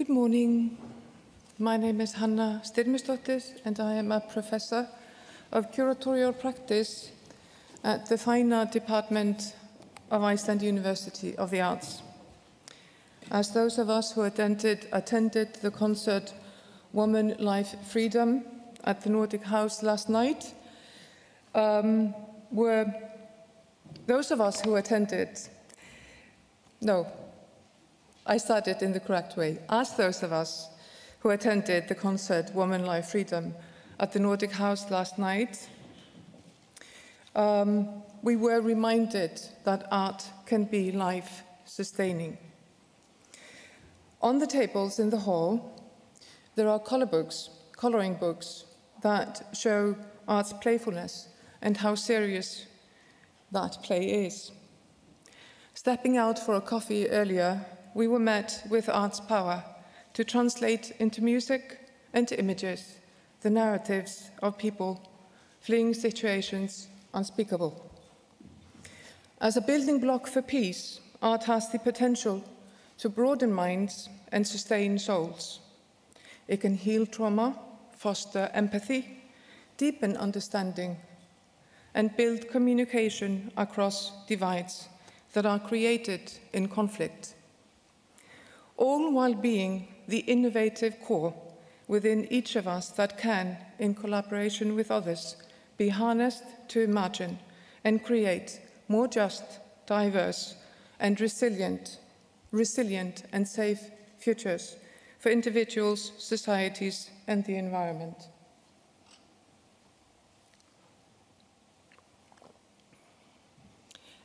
Good morning. My name is Hanna Styrmisdóttir, and I am a professor of curatorial practice at the Fine Art Department of Iceland University of the Arts. As those of us who attended the concert Woman, Life, Freedom at the Nordic House last night, were those of us who attended, no, I started in the correct way. As those of us who attended the concert Woman, Life, Freedom at the Nordic House last night, we were reminded that art can be life-sustaining. On the tables in the hall, there are coloring books that show art's playfulness and how serious that play is. Stepping out for a coffee earlier, we were met with art's power to translate into music and images the narratives of people fleeing situations unspeakable. As a building block for peace, art has the potential to broaden minds and sustain souls. It can heal trauma, foster empathy, deepen understanding, and build communication across divides that are created in conflict, all while being the innovative core within each of us that can, in collaboration with others, be harnessed to imagine and create more just, diverse, and resilient and safe futures for individuals, societies, and the environment.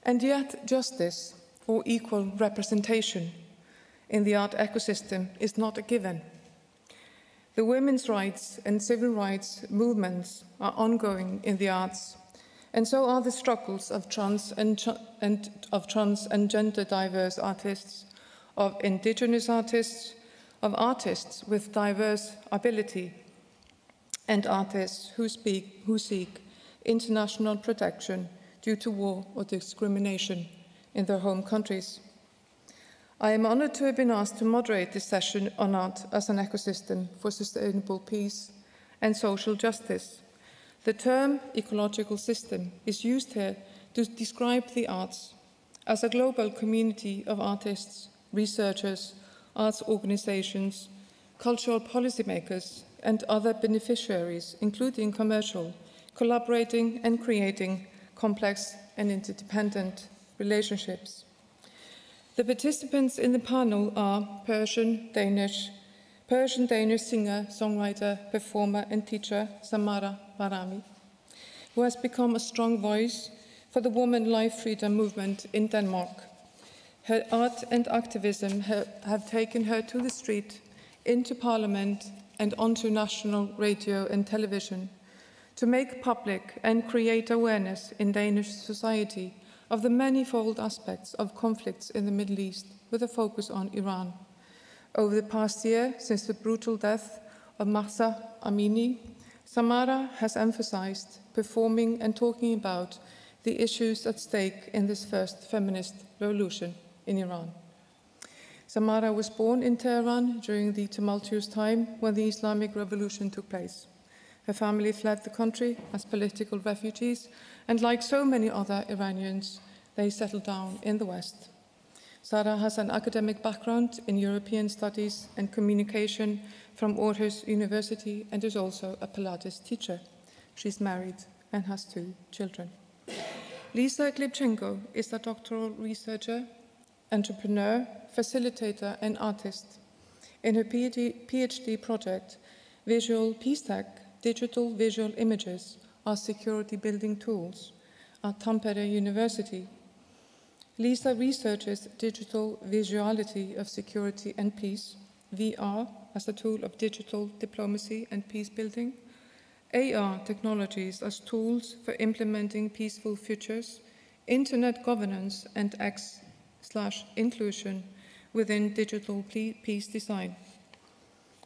And yet, justice or equal representation in the art ecosystem is not a given. The women's rights and civil rights movements are ongoing in the arts, and so are the struggles of trans and gender diverse artists, of indigenous artists, of artists with diverse ability, and artists who seek international protection due to war or discrimination in their home countries. I am honored to have been asked to moderate this session on art as an ecosystem for sustainable peace and social justice. The term ecological system is used here to describe the arts as a global community of artists, researchers, arts organizations, cultural policymakers, and other beneficiaries, including commercial, collaborating and creating complex and interdependent relationships. The participants in the panel are Persian-Danish singer, songwriter, performer, and teacher Samara Bahrami, who has become a strong voice for the Woman, Life, Freedom movement in Denmark. Her art and activism have taken her to the street, into parliament, and onto national radio and television to make public and create awareness in Danish society of the manifold aspects of conflicts in the Middle East, with a focus on Iran. Over the past year, since the brutal death of Mahsa Amini, Samara has emphasized performing and talking about the issues at stake in this first feminist revolution in Iran. Samara was born in Tehran during the tumultuous time when the Islamic Revolution took place. Her family fled the country as political refugees, and like so many other Iranians, they settled down in the West. Sara has an academic background in European studies and communication from Aarhus University and is also a Pilates teacher. She's married and has 2 children. Lisa Glybchenko is a doctoral researcher, entrepreneur, facilitator, and artist. In her Ph.D. project, Visual Peace Tech, Digital Visual Images are Security Building Tools at Tampere University. Lisa researches digital visuality of security and peace, VR as a tool of digital diplomacy and peace building, AR technologies as tools for implementing peaceful futures, internet governance, and X/inclusion within digital peace design.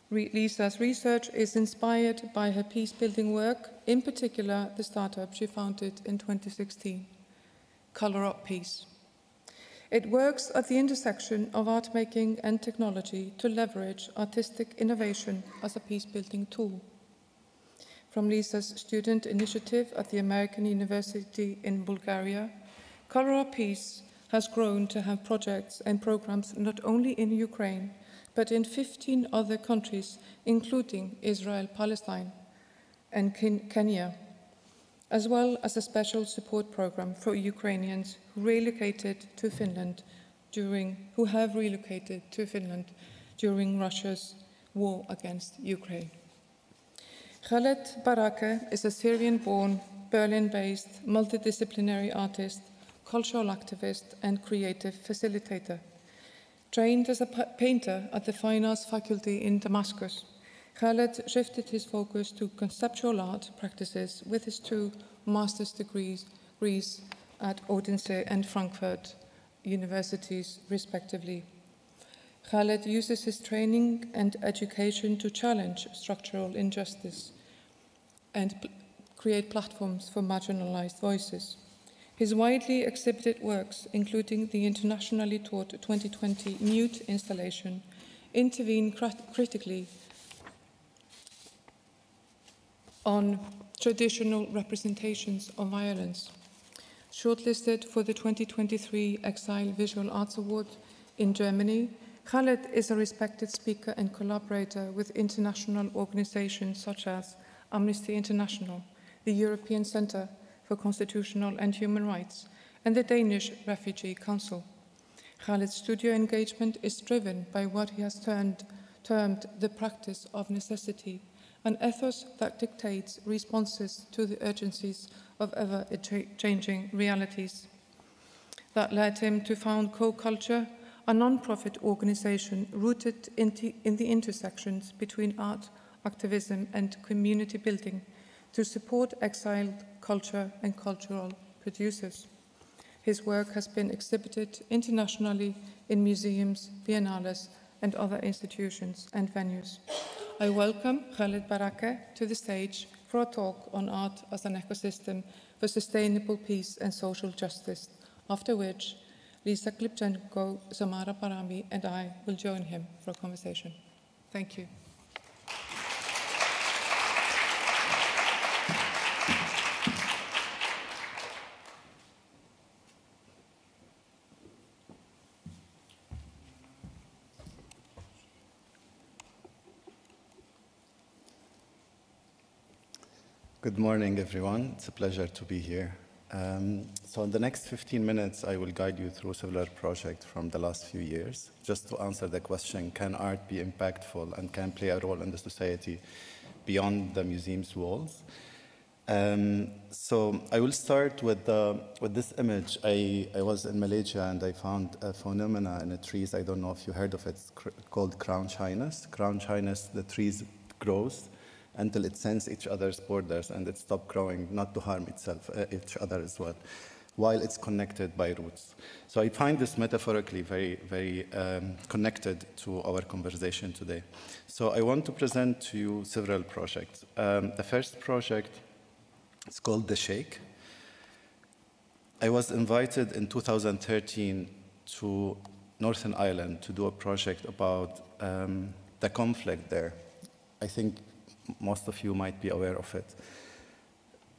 Lisa's research is inspired by her peace-building work, in particular the startup she founded in 2016, Color Up Peace. It works at the intersection of art making and technology to leverage artistic innovation as a peace-building tool. From Lisa's student initiative at the American University in Bulgaria, Color of Peace has grown to have projects and programs not only in Ukraine, but in 15 other countries, including Israel, Palestine, and Kenya, as well as a special support program for Ukrainians who have relocated to Finland during Russia's war against Ukraine. Khaled Barakeh is a Syrian-born, Berlin-based, multidisciplinary artist, cultural activist, and creative facilitator. Trained as a painter at the Fine Arts Faculty in Damascus, Khaled shifted his focus to conceptual art practices with his 2 master's degrees at Odense and Frankfurt universities, respectively. Khaled uses his training and education to challenge structural injustice and create platforms for marginalized voices. His widely exhibited works, including the internationally taught 2020 Mute installation, intervene critically on traditional representations of violence. Shortlisted for the 2023 Exile Visual Arts Award in Germany, Khaled is a respected speaker and collaborator with international organizations such as Amnesty International, the European Centre for Constitutional and Human Rights, and the Danish Refugee Council. Khaled's studio engagement is driven by what he has termed the practice of necessity, an ethos that dictates responses to the urgencies of ever-changing realities. That led him to found Co-Culture, a non-profit organization rooted in the intersections between art, activism, and community building to support exiled culture and cultural producers. His work has been exhibited internationally in museums, biennales, and other institutions and venues. I welcome Khaled Barakeh to the stage for a talk on art as an ecosystem for sustainable peace and social justice, after which Lisa Glybchenko, Samara Bahrami, and I will join him for a conversation. Thank you. Good morning, everyone. It's a pleasure to be here. So in the next 15 minutes, I will guide you through several projects from the last few years, just to answer the question, can art be impactful and can play a role in the society beyond the museum's walls? So I will start with this image. I was in Malaysia and I found a phenomena in the trees. I don't know if you heard of it. It's called crown shyness. Crown shyness, the trees grows until it senses each other's borders and it stops growing, not to harm each other as well, while it's connected by roots. So I find this metaphorically very, very connected to our conversation today. So I want to present to you several projects. The first project is called The Shake. I was invited in 2013 to Northern Ireland to do a project about the conflict there. I think most of you might be aware of it.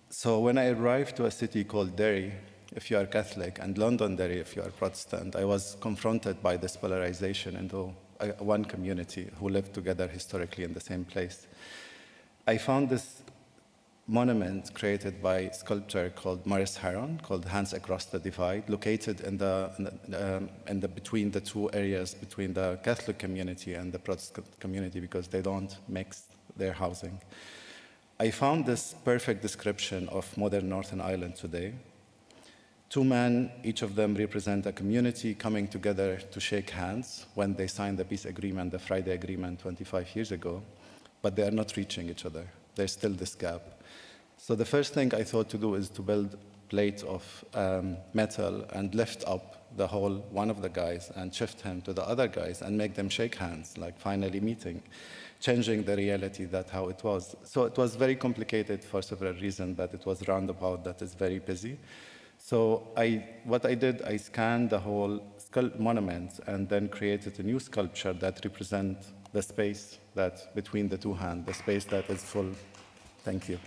So when I arrived to a city called Derry, if you are Catholic, and Londonderry, if you are Protestant, I was confronted by this polarization into one community who lived together historically in the same place. I found this monument created by sculptor called Maurice Harron, called Hands Across the Divide, located in between the two areas, between the Catholic community and the Protestant community, because they don't mix their housing. I found this perfect description of modern Northern Ireland today. Two men, each of them represent a community coming together to shake hands when they signed the peace agreement, the Friday Agreement 25 years ago, but they are not reaching each other. There's still this gap. So the first thing I thought to do is to build plates of metal and lift up the whole one of the guys and shift him to the other guys and make them shake hands, like finally meeting, changing the reality that how it was. So it was very complicated for several reasons, but it was roundabout that is very busy. So what I did, I scanned the whole monument and then created a new sculpture that represents the space that between the two hands, the space that is full, thank you,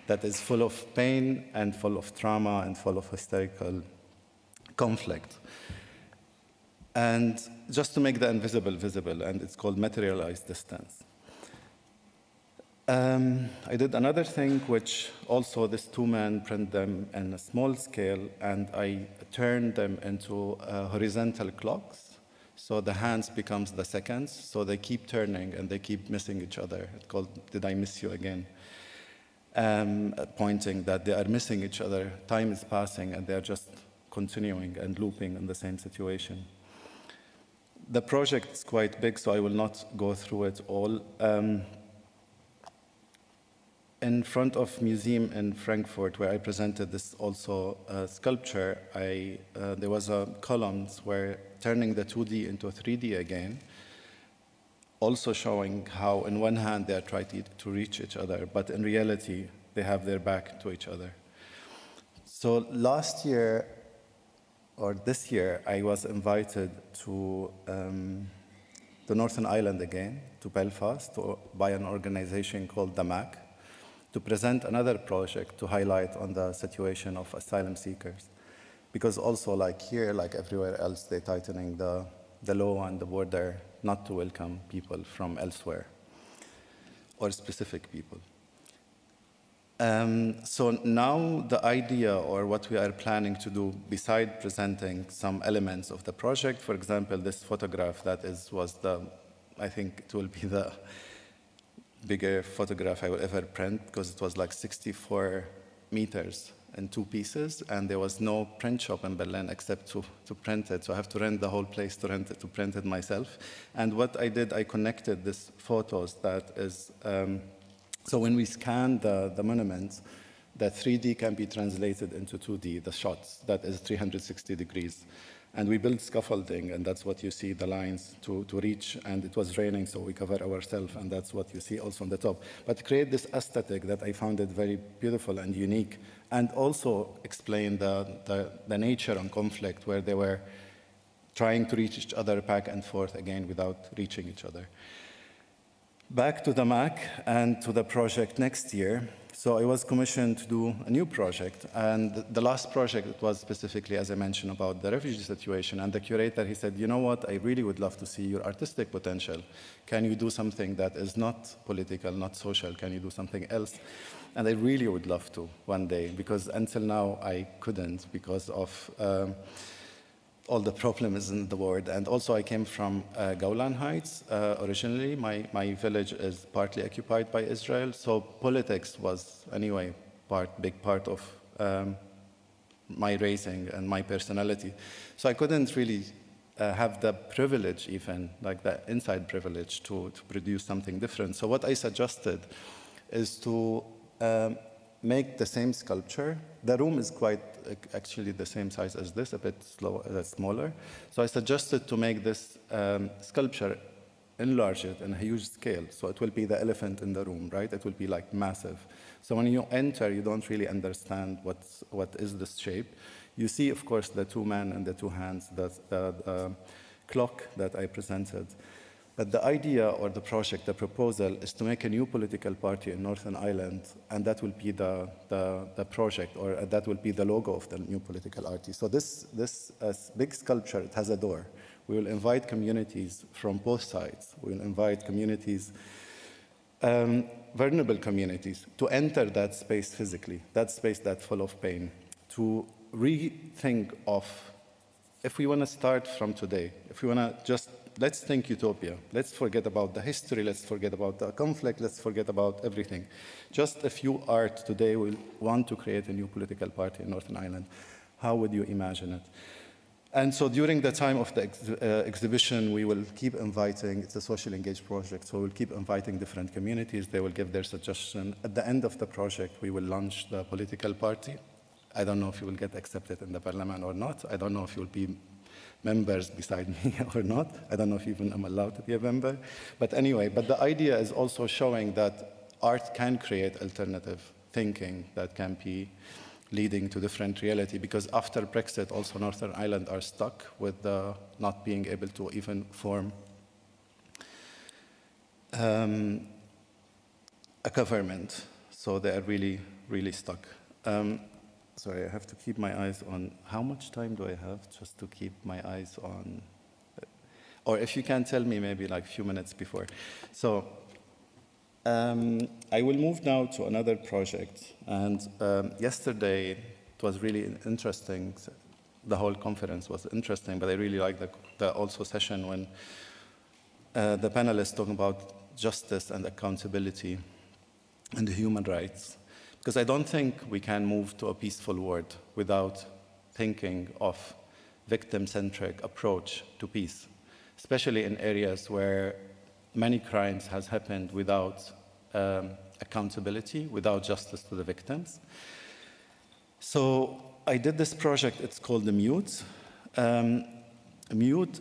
that is full of pain and full of trauma and full of historical conflict. And just to make the invisible visible, and it's called materialized distance. I did another thing, which also this two-man print them in a small scale, and I turned them into horizontal clocks. So the hands becomes the seconds, so they keep turning and they keep missing each other. It's called "Did I Miss You Again?" Pointing that they are missing each other. Time is passing and they're just continuing and looping in the same situation. The project is quite big, so I will not go through it all. In front of museum in Frankfurt, where I presented this also sculpture, there was a columns where turning the 2D into 3D again, also showing how in one hand they are trying to reach each other, but in reality, they have their back to each other. So last year, or this year, I was invited to Northern Ireland again, to Belfast, by an organization called the MAC, to present another project to highlight on the situation of asylum seekers. Because also, like here, like everywhere else, they're tightening the law and the border not to welcome people from elsewhere, or specific people. So now the idea, or what we are planning to do, beside presenting some elements of the project, for example, this photograph that I think it will be the bigger photograph I will ever print, because it was like 64 meters in 2 pieces, and there was no print shop in Berlin except to print it. So I have to rent the whole place to print it myself. And what I did, I connected these photos that is, so when we scan the monuments, the 3D can be translated into 2D, the shots, that is 360 degrees. And we built scaffolding, and that's what you see, the lines to reach. And it was raining, so we cover ourselves, and that's what you see also on the top. But create this aesthetic that I found it very beautiful and unique, and also explain the nature and conflict where they were trying to reach each other back and forth again without reaching each other. Back to the MAC and to the project next year. So I was commissioned to do a new project, and the last project it was specifically, as I mentioned, about the refugee situation, and the curator, he said, you know what, I really would love to see your artistic potential. Can you do something that is not political, not social? Can you do something else? And I really would love to one day, because until now I couldn't because of all the problems in the world. And also I came from Golan Heights originally. My village is partly occupied by Israel, so politics was anyway big part of my raising and my personality. So I couldn't really have the privilege, even like the inside privilege, to produce something different. So what I suggested is to make the same sculpture. The room is quite actually the same size as this, a bit smaller. So I suggested to make this sculpture, enlarge it in a huge scale. So it will be the elephant in the room, right? It will be like massive. So when you enter, you don't really understand what is this shape. You see, of course, the 2 men and the 2 hands, the clock that I presented. But the idea or the project, the proposal, is to make a new political party in Northern Ireland, and that will be the project, or that will be the logo of the new political party. So this big sculpture, it has a door. We will invite communities from both sides. We will invite communities, vulnerable communities, to enter that space physically, that space that's full of pain, to rethink of, if we want to start from today, if we want to just, let's think utopia. Let's forget about the history. Let's forget about the conflict. Let's forget about everything. Just if you art today will want to create a new political party in Northern Ireland, how would you imagine it? And so during the time of the exhibition, we will keep inviting, it's a social engaged project, so we'll keep inviting different communities. They will give their suggestion. At the end of the project, we will launch the political party. I don't know if you will get accepted in the parliament or not. I don't know if you will be members beside me or not. I don't know if even I'm allowed to be a member. But anyway, but the idea is also showing that art can create alternative thinking that can be leading to different reality, because after Brexit, also Northern Ireland are stuck with not being able to even form a government. So they are really, really stuck. Sorry, I have to keep my eyes on, how much time do I have just to keep my eyes on, or if you can tell me maybe like a few minutes before. So I will move now to another project. And yesterday, it was really interesting. The whole conference was interesting, but I really liked the also session when the panelists talking about justice and accountability and the human rights. Because I don't think we can move to a peaceful world without thinking of victim-centric approach to peace, especially in areas where many crimes has happened without accountability, without justice to the victims. So I did this project, it's called The Mute. Mute,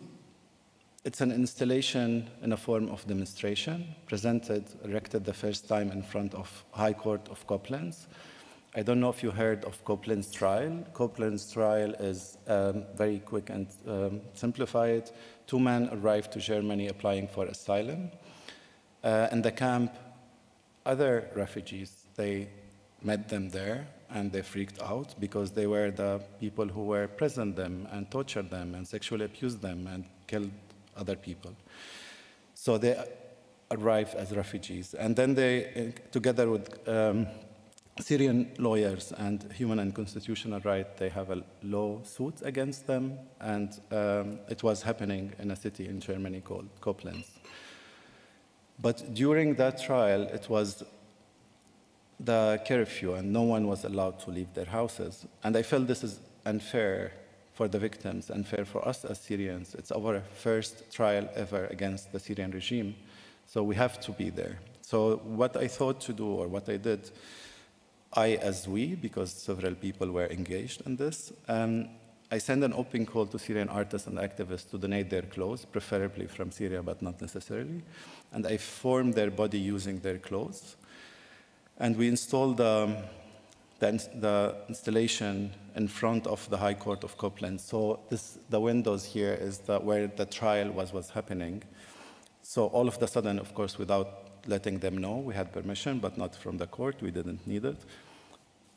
it's an installation in a form of demonstration, erected the first time in front of High Court of Koblenz. I don't know if you heard of Koblenz trial. Koblenz trial is very quick and simplified. 2 men arrived to Germany applying for asylum. In the camp, other refugees, they met them there and they freaked out because they were the people who were present them and tortured them and sexually abused them and killed other people. So they arrived as refugees. And then they, together with Syrian lawyers and human and constitutional rights, they have a lawsuit against them. And it was happening in a city in Germany called Koblenz. But during that trial, it was the curfew and no one was allowed to leave their houses. And I felt this is unfair for the victims, unfair for us as Syrians. It's our first trial ever against the Syrian regime, so we have to be there. So what I thought to do, or what I did, we, because several people were engaged in this, I sent an open call to Syrian artists and activists to donate their clothes, preferably from Syria, but not necessarily. And I formed their body using their clothes. And we installed the installation in front of the High Court of Koblenz. So the windows here is where the trial was happening. So all of a sudden, of course, without letting them know, we had permission, but not from the court, we didn't need it.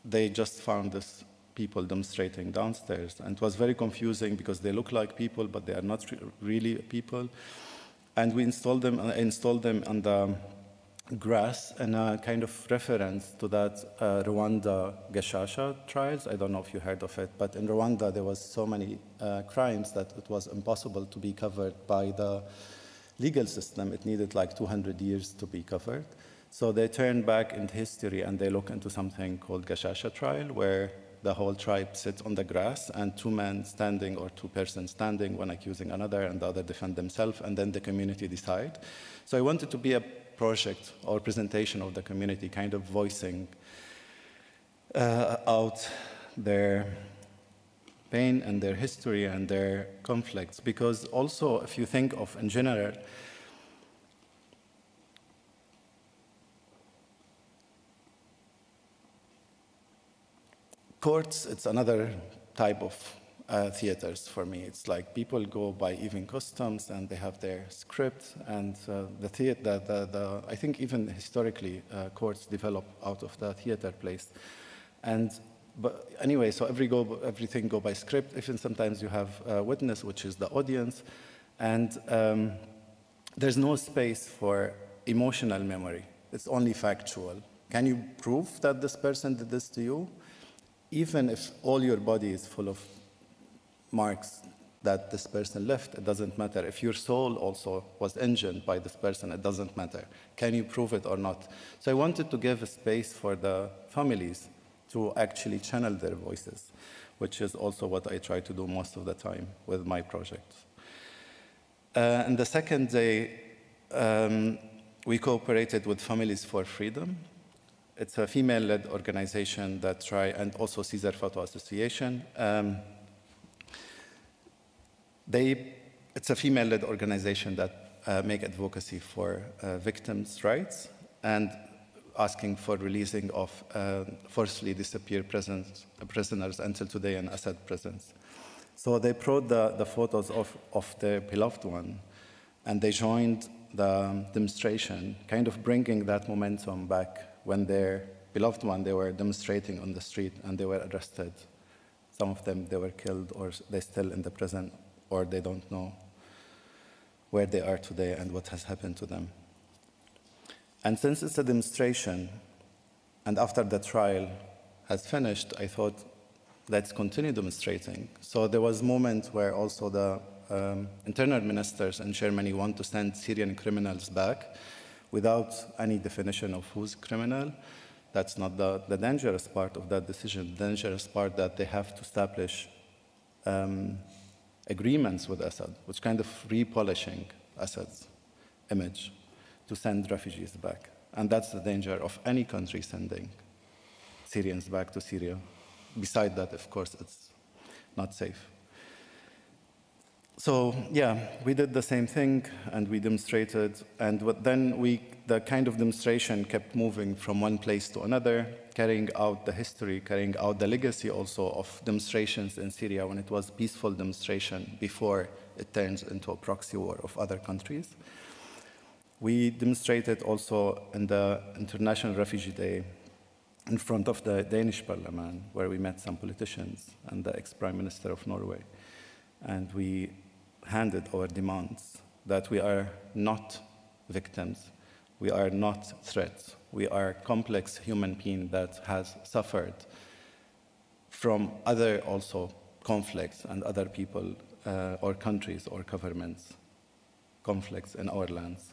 They just found these people demonstrating downstairs. And it was very confusing because they look like people, but they are not really people. And I installed them on the grass and a kind of reference to that Rwanda Gashasha trials. I don't know if you heard of it, but in Rwanda there was so many crimes that it was impossible to be covered by the legal system. It needed like 200 years to be covered. So they turned back into history and they look into something called Gashasha trial, where the whole tribe sits on the grass and 2 men standing or 2 persons standing, one accusing another and the other defend themselves, and then the community decide. So I wanted to be a project or presentation of the community, kind of voicing out their pain and their history and their conflicts. Because also, if you think of, in general, courts, it's another type of theaters for me. It's like people go by even customs and they have their script, and I think even historically courts develop out of the theater place. But anyway, so everything go by script. Even sometimes you have a witness, which is the audience, and there's no space for emotional memory. It's only factual. Can you prove that this person did this to you? Even if all your body is full of marks that this person left, it doesn't matter. If your soul also was injured by this person, it doesn't matter. Can you prove it or not? So I wanted to give a space for the families to actually channel their voices, which is also what I try to do most of the time with my projects. And the second day, we cooperated with Families for Freedom. It's a female-led organization that and also Caesar Fatwa Association. It's a female-led organization that make advocacy for victims' rights. And asking for releasing of forcibly disappeared prisoners until today in Assad prisons. So they brought the photos of their beloved one, and they joined the demonstration, kind of bringing that momentum back when their beloved one, they were demonstrating on the street and they were arrested. Some of them, they were killed, or they're still in the prison, or they don't know where they are today and what has happened to them. And since it's a demonstration, and after the trial has finished, I thought, let's continue demonstrating. So there was a moment where also the internal ministers in Germany want to send Syrian criminals back without any definition of who's criminal. That's not the dangerous part of that decision. The dangerous part that they have to establish agreements with Assad, which kind of repolishing Assad's image to send refugees back. And that's the danger of any country sending Syrians back to Syria. Beside that, of course, it's not safe. So, yeah, we did the same thing, and we demonstrated, and then the kind of demonstration kept moving from one place to another, carrying out the history, carrying out the legacy also of demonstrations in Syria when it was peaceful demonstration before it turns into a proxy war of other countries. We demonstrated also in the International Refugee Day in front of the Danish parliament, where we met some politicians and the ex-prime minister of Norway. And we handed our demands that we are not victims, we are not threats, we are complex human being that has suffered from other also conflicts and other people or countries or governments, conflicts in our lands.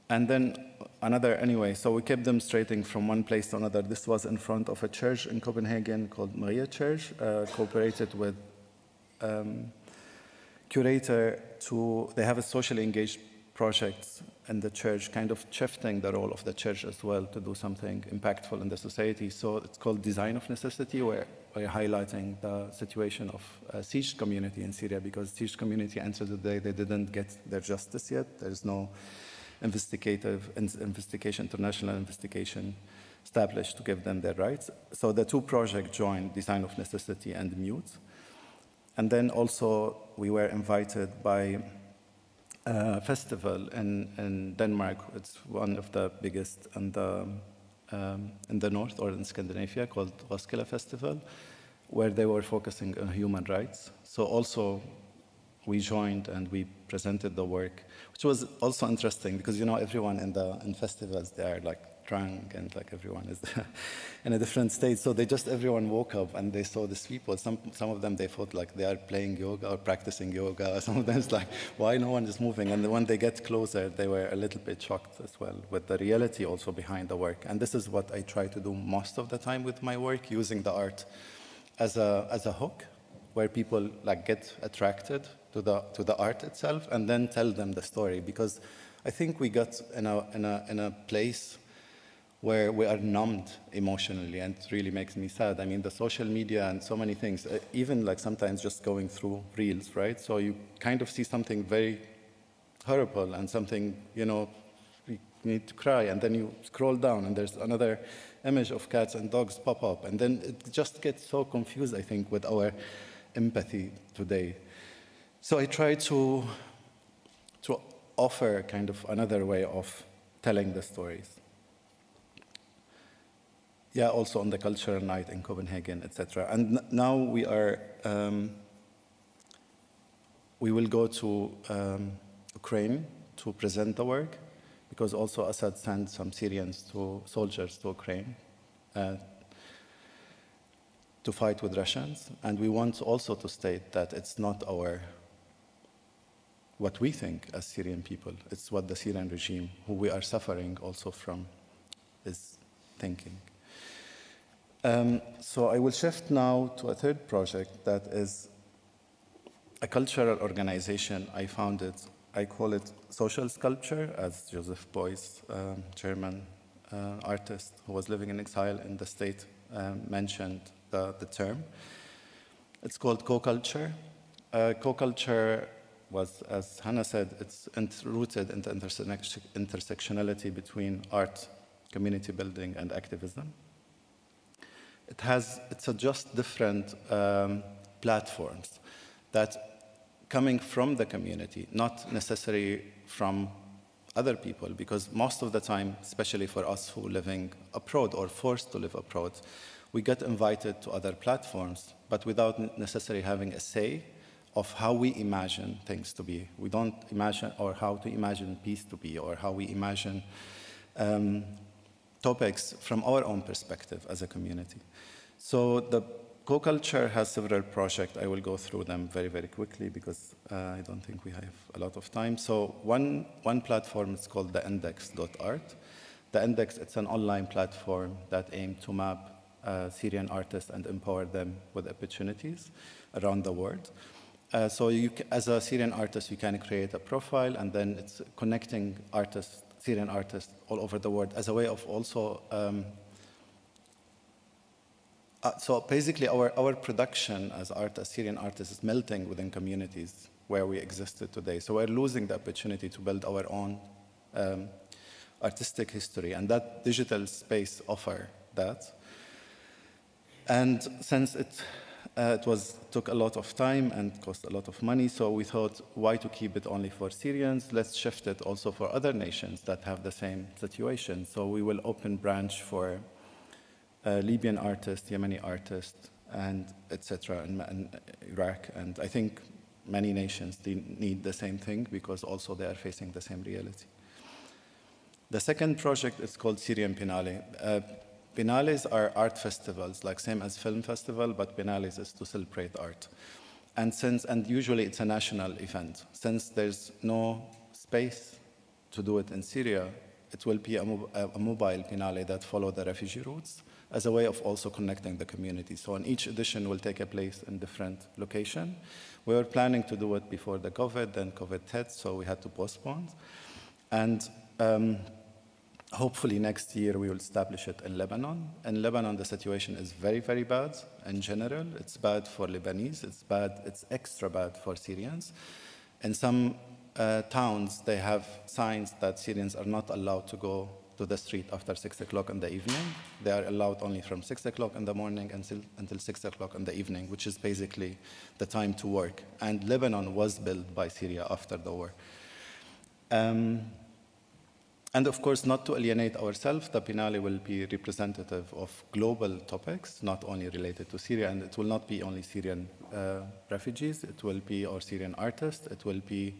And then anyway, so we kept demonstrating from one place to another. This was in front of a church in Copenhagen called Maria Church, cooperated with Curator they have a socially engaged project in the church, kind of shifting the role of the church as well to do something impactful in the society. So it's called Design of Necessity, where we're highlighting the situation of a siege community in Syria, because siege community, until today, they didn't get their justice yet. There's no international investigation established to give them their rights. So the two projects joined, Design of Necessity and Mute. And then also we were invited by a festival in Denmark. It's one of the biggest in the north or in Scandinavia, called Roskilde Festival, where they were focusing on human rights. So also we joined and we presented the work, which was also interesting because, you know, everyone in festivals, they are like drunk and like everyone is in a different state. So everyone woke up and they saw these people. Some of them, they thought like they are playing yoga or practicing yoga. Some of them it's like, why no one is moving? And when they get closer, they were a little bit shocked as well with the reality also behind the work. And this is what I try to do most of the time with my work, using the art as a hook, where people like get attracted to the art itself and then tell them the story. Because I think we got in a place where we are numbed emotionally, and it really makes me sad. I mean, the social media and so many things, even like sometimes just going through reels, right? So you kind of see something very horrible and something, you know, you need to cry, and then you scroll down and there's another image of cats and dogs pop up, and then it just gets so confused, I think, with our empathy today. So I try to offer kind of another way of telling the stories. Yeah, also on the cultural night in Copenhagen, etc. And now we will go to Ukraine to present the work, because also Assad sent some soldiers to Ukraine to fight with Russians. And we want also to state that it's not what we think as Syrian people. It's what the Syrian regime, who we are suffering also from, is thinking. So I will shift now to a third project that is a cultural organization. I founded. I call it social sculpture, as Joseph Beuys, German artist who was living in exile in the state, mentioned the term. It's called co-culture. Co-culture was, as Hanna said, it's rooted in the intersectionality between art, community building, and activism. It's just different platforms that coming from the community, not necessarily from other people, because most of the time, especially for us who are living abroad or forced to live abroad, we get invited to other platforms, but without necessarily having a say of how we imagine things to be. We don't imagine, or how to imagine peace to be, or how we imagine topics from our own perspective as a community. So the co-culture has several projects. I will go through them very, very quickly because I don't think we have a lot of time. So one platform is called the Index.art. The Index, it's an online platform that aims to map Syrian artists and empower them with opportunities around the world. So as a Syrian artist, you can create a profile, and then it's connecting artists, Syrian artists all over the world as a way of also so basically, our production as Syrian artists is melting within communities where we existed today. So we're losing the opportunity to build our own artistic history, and that digital space offers that. And since it took a lot of time and cost a lot of money, so we thought, why to keep it only for Syrians? Let's shift it also for other nations that have the same situation. So we will open branch for Libyan artists, Yemeni artists, and etc. in Iraq. And I think many nations need the same thing because also they are facing the same reality. The second project is called Syrian Biennale. Biennales are art festivals, like same as film festival, but Biennales is to celebrate art. And usually it's a national event. Since there's no space to do it in Syria, it will be a mobile Biennale that follow the refugee routes as a way of also connecting the community. So in each edition will take a place in different location. We were planning to do it before the COVID, then COVID hit, so we had to postpone. And hopefully next year we will establish it in Lebanon. In Lebanon, the situation is very, very bad in general. It's bad for Lebanese, it's extra bad for Syrians. In some towns, they have signs that Syrians are not allowed to go to the street after 6 o'clock in the evening. They are allowed only from 6 o'clock in the morning until 6 o'clock in the evening, which is basically the time to work. And Lebanon was built by Syria after the war. And of course, not to alienate ourselves, the Biennale will be representative of global topics, not only related to Syria, and it will not be only Syrian refugees, it will be our Syrian artists, it will be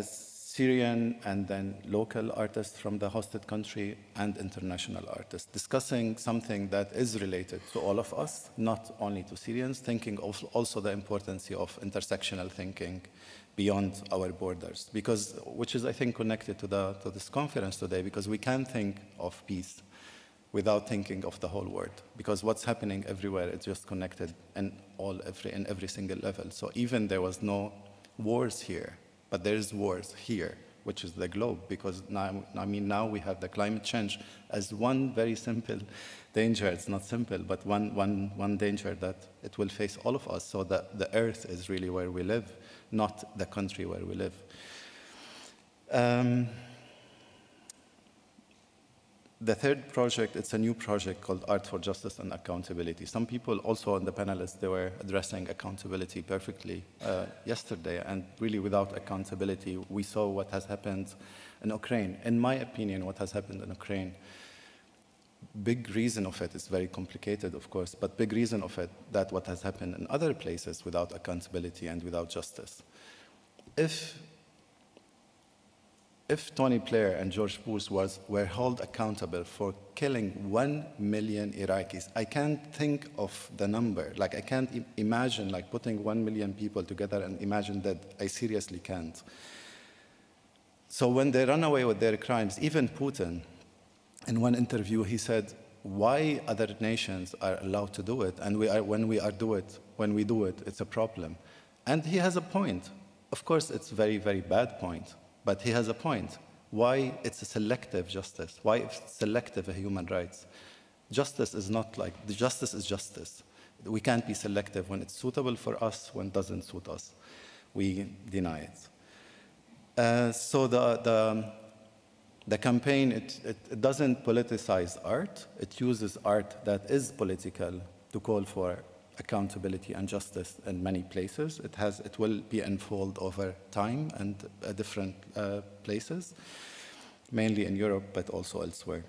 Syrian and then local artists from the hosted country and international artists, discussing something that is related to all of us, not only to Syrians, thinking of also the importance of intersectional thinking beyond our borders, which is, I think, connected to this conference today, because we can't think of peace without thinking of the whole world, because what's happening everywhere is just connected in every single level. So even there was no wars here, but there's wars here, which is the globe, because now we have the climate change as one very simple danger. It's not simple, but one danger that it will face all of us. So the earth is really where we live, not the country where we live. The third project, it's a new project called Art for Justice and Accountability. Some people also on the panelists, they were addressing accountability perfectly yesterday, and really without accountability, we saw what has happened in Ukraine. In my opinion, what has happened in Ukraine, big reason of it is very complicated, of course, but big reason of it that what has happened in other places without accountability and without justice. If Tony Blair and George Bush were held accountable for killing 1 million Iraqis, I can't think of the number. Like, I can't imagine like putting 1 million people together and imagine that. I seriously can't. So when they run away with their crimes, even Putin, in one interview, he said, why other nations are allowed to do it, and when we do it, it's a problem. And he has a point. Of course, it's a very, very bad point. But he has a point. Why it's a selective justice? Why it's selective human rights? Justice is not like, the justice is justice. We can't be selective when it's suitable for us, when it doesn't suit us. we deny it. So the campaign, it doesn't politicize art. It uses art that is political to call for accountability and justice in many places. It will be unfold over time and different places, mainly in Europe, but also elsewhere.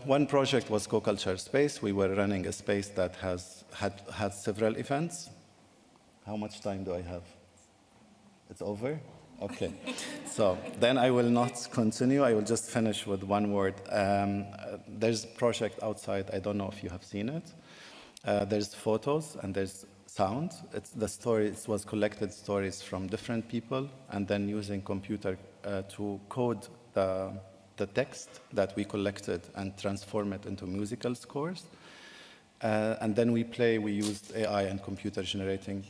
One project was Co-Culture Space. We were running a space that had several events. How much time do I have? It's over? Okay. So then I will not continue. I will just finish with one word. There's a project outside. I don't know if you have seen it. There's photos and there's sound. It was collected stories from different people and then using computer to code the text that we collected and transform it into musical scores. And then we used AI and computer generating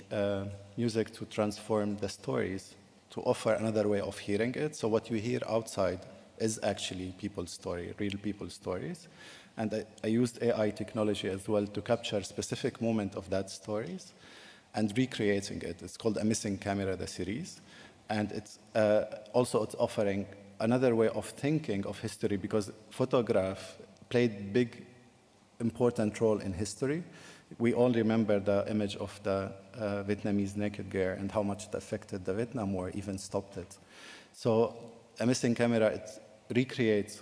music to transform the stories, to offer another way of hearing it. So what you hear outside is actually people's story, real people's stories. And I used AI technology as well to capture specific moment of that stories and recreating it. It's called A Missing Camera, the series. And it's offering another way of thinking of history because photograph played big, important role in history. We all remember the image of the Vietnamese naked girl and how much it affected the Vietnam War, even stopped it. So A Missing Camera, it recreates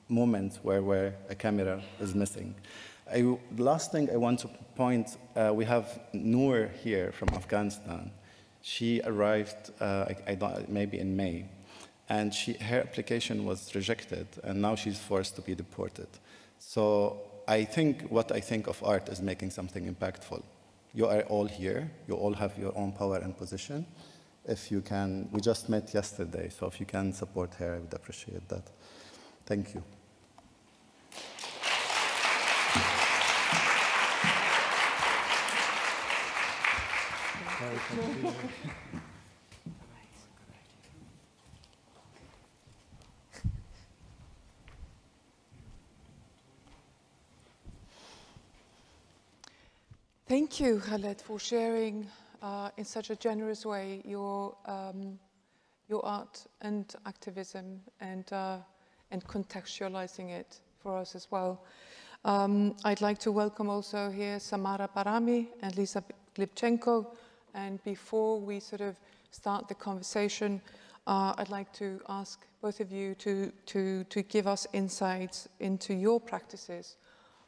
moments where a camera is missing. The last thing I want to point, we have Noor here from Afghanistan. She arrived maybe in May. And her application was rejected, and now she's forced to be deported. So what I think of art is making something impactful. You are all here. You all have your own power and position. If you can, we just met yesterday, so if you can support her, I would appreciate that. Thank you. Thank you, Khaled, for sharing in such a generous way your art and activism and contextualizing it for us as well. I'd like to welcome also here Samara Bahrami and Lisa Glybchenko. And before we sort of start the conversation, I'd like to ask both of you to give us insights into your practices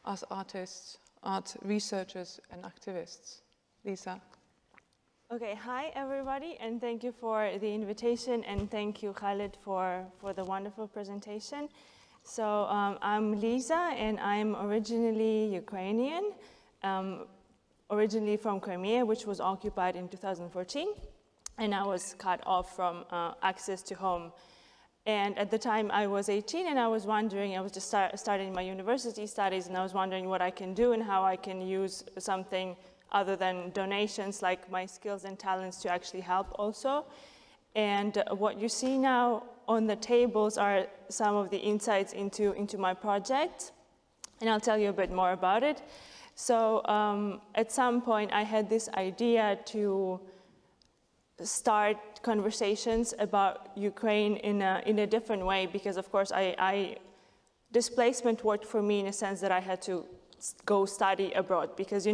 as artists, art researchers and activists. Lisa. Okay, hi everybody, and thank you for the invitation, and thank you, Khaled, for the wonderful presentation. So I'm Lisa, and I'm originally Ukrainian, originally from Crimea, which was occupied in 2014, and I was cut off from access to home. And at the time I was 18 and I was wondering, I was just starting my university studies, and I was wondering what I can do and how I can use something other than donations, like my skills and talents, to actually help also. And what you see now on the tables are some of the insights into my project, and I'll tell you a bit more about it. So at some point I had this idea to start conversations about Ukraine in a different way, because of course displacement worked for me in a sense that I had to go study abroad, because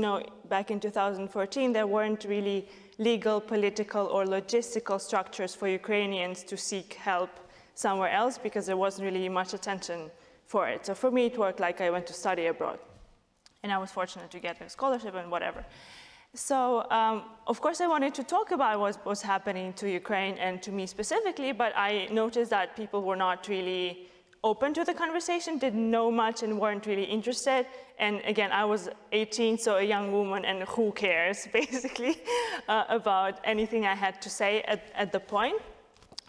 back in 2014 there weren't really legal, political or logistical structures for Ukrainians to seek help somewhere else, because there wasn't really much attention for it. So for me it worked like I went to study abroad, and I was fortunate to get a scholarship and whatever. So, of course, I wanted to talk about what was happening to Ukraine and to me specifically, but I noticed that people were not really open to the conversation, didn't know much, and weren't really interested. And again, I was 18, so a young woman, and who cares, basically, about anything I had to say at the point.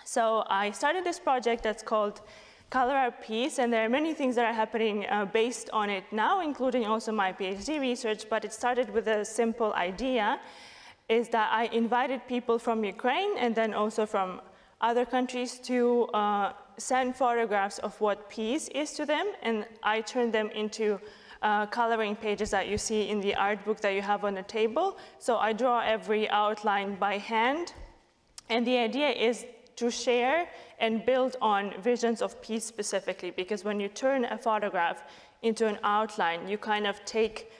So I started this project that's called Color Our Peace, and there are many things that are happening based on it now, including also my PhD research, but it started with a simple idea, is that I invited people from Ukraine and then also from other countries to send photographs of what peace is to them, and I turned them into coloring pages that you see in the art book that you have on the table. So I draw every outline by hand. And the idea is to share and build on visions of peace specifically, because when you turn a photograph into an outline, you kind of take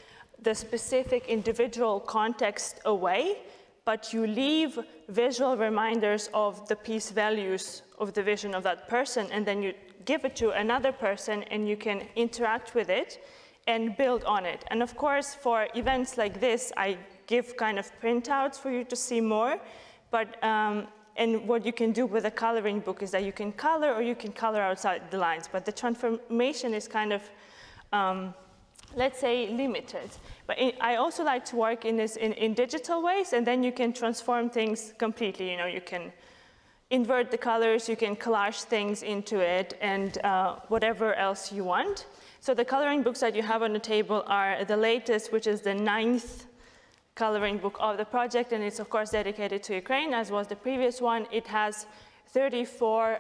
the specific individual context away, but you leave visual reminders of the peace values of the vision of that person, and then you give it to another person and you can interact with it and build on it. And of course, for events like this, I give kind of printouts for you to see more, but and what you can do with a coloring book is that you can color or you can color outside the lines, but the transformation is kind of, let's say, limited. But I also like to work in digital ways, and then you can transform things completely. You know, you can invert the colors, you can collage things into it, and whatever else you want. So the coloring books that you have on the table are the latest, which is the 9th coloring book of the project, and it's of course dedicated to Ukraine, as was the previous one. It has 34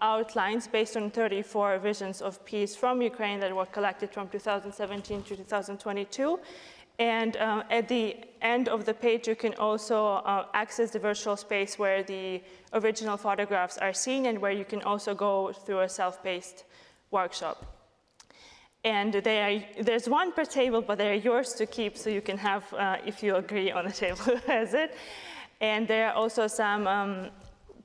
outlines based on 34 visions of peace from Ukraine that were collected from 2017 to 2022. And at the end of the page, you can also access the virtual space where the original photographs are seen and where you can also go through a self-paced workshop. And there's one per table, but they're yours to keep, so you can have, if you agree on the table, as it. And there are also some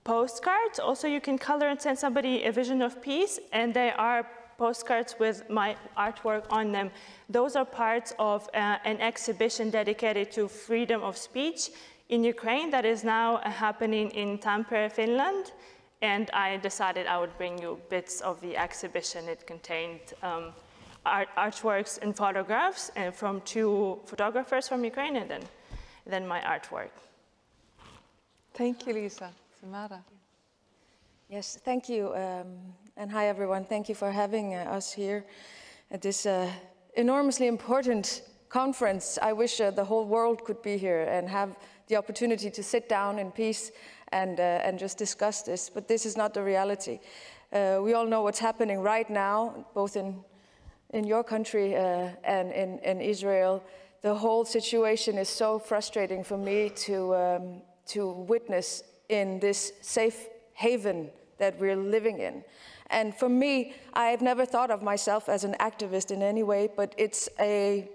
postcards. Also, you can color and send somebody a vision of peace, and there are postcards with my artwork on them. Those are parts of an exhibition dedicated to freedom of speech in Ukraine that is now happening in Tampere, Finland. And I decided I would bring you bits of the exhibition. It contained artworks and photographs from 2 photographers from Ukraine, and then my artwork. Thank you, Lisa. Samara. Yes, thank you. And hi, everyone. Thank you for having us here at this enormously important conference. I wish the whole world could be here and have the opportunity to sit down in peace and just discuss this, but this is not the reality. We all know what's happening right now, both in your country and in Israel. The whole situation is so frustrating for me to witness in this safe haven that we're living in. And for me, I've never thought of myself as an activist in any way, but it's a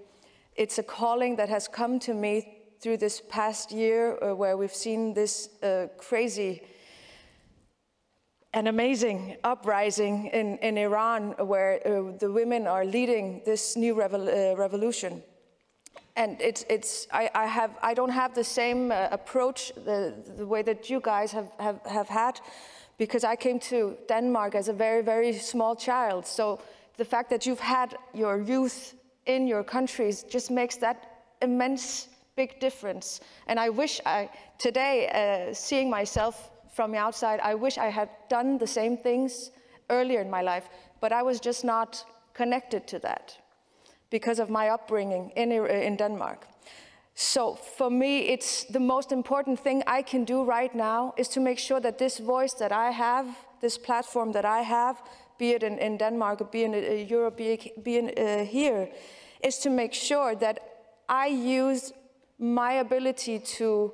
calling that has come to me through this past year where we've seen this crazy an amazing uprising in Iran where the women are leading this new revolution. And I don't have the same approach the way that you guys have had, because I came to Denmark as a very, very small child. So the fact that you've had your youth in your countries just makes that immense big difference. And I wish today, seeing myself from the outside, I wish I had done the same things earlier in my life, but I was just not connected to that because of my upbringing in Denmark. So for me, it's the most important thing I can do right now is to make sure that this voice that I have, this platform that I have, be it in Denmark, or be in Europe, be in here, is to make sure that I use my ability to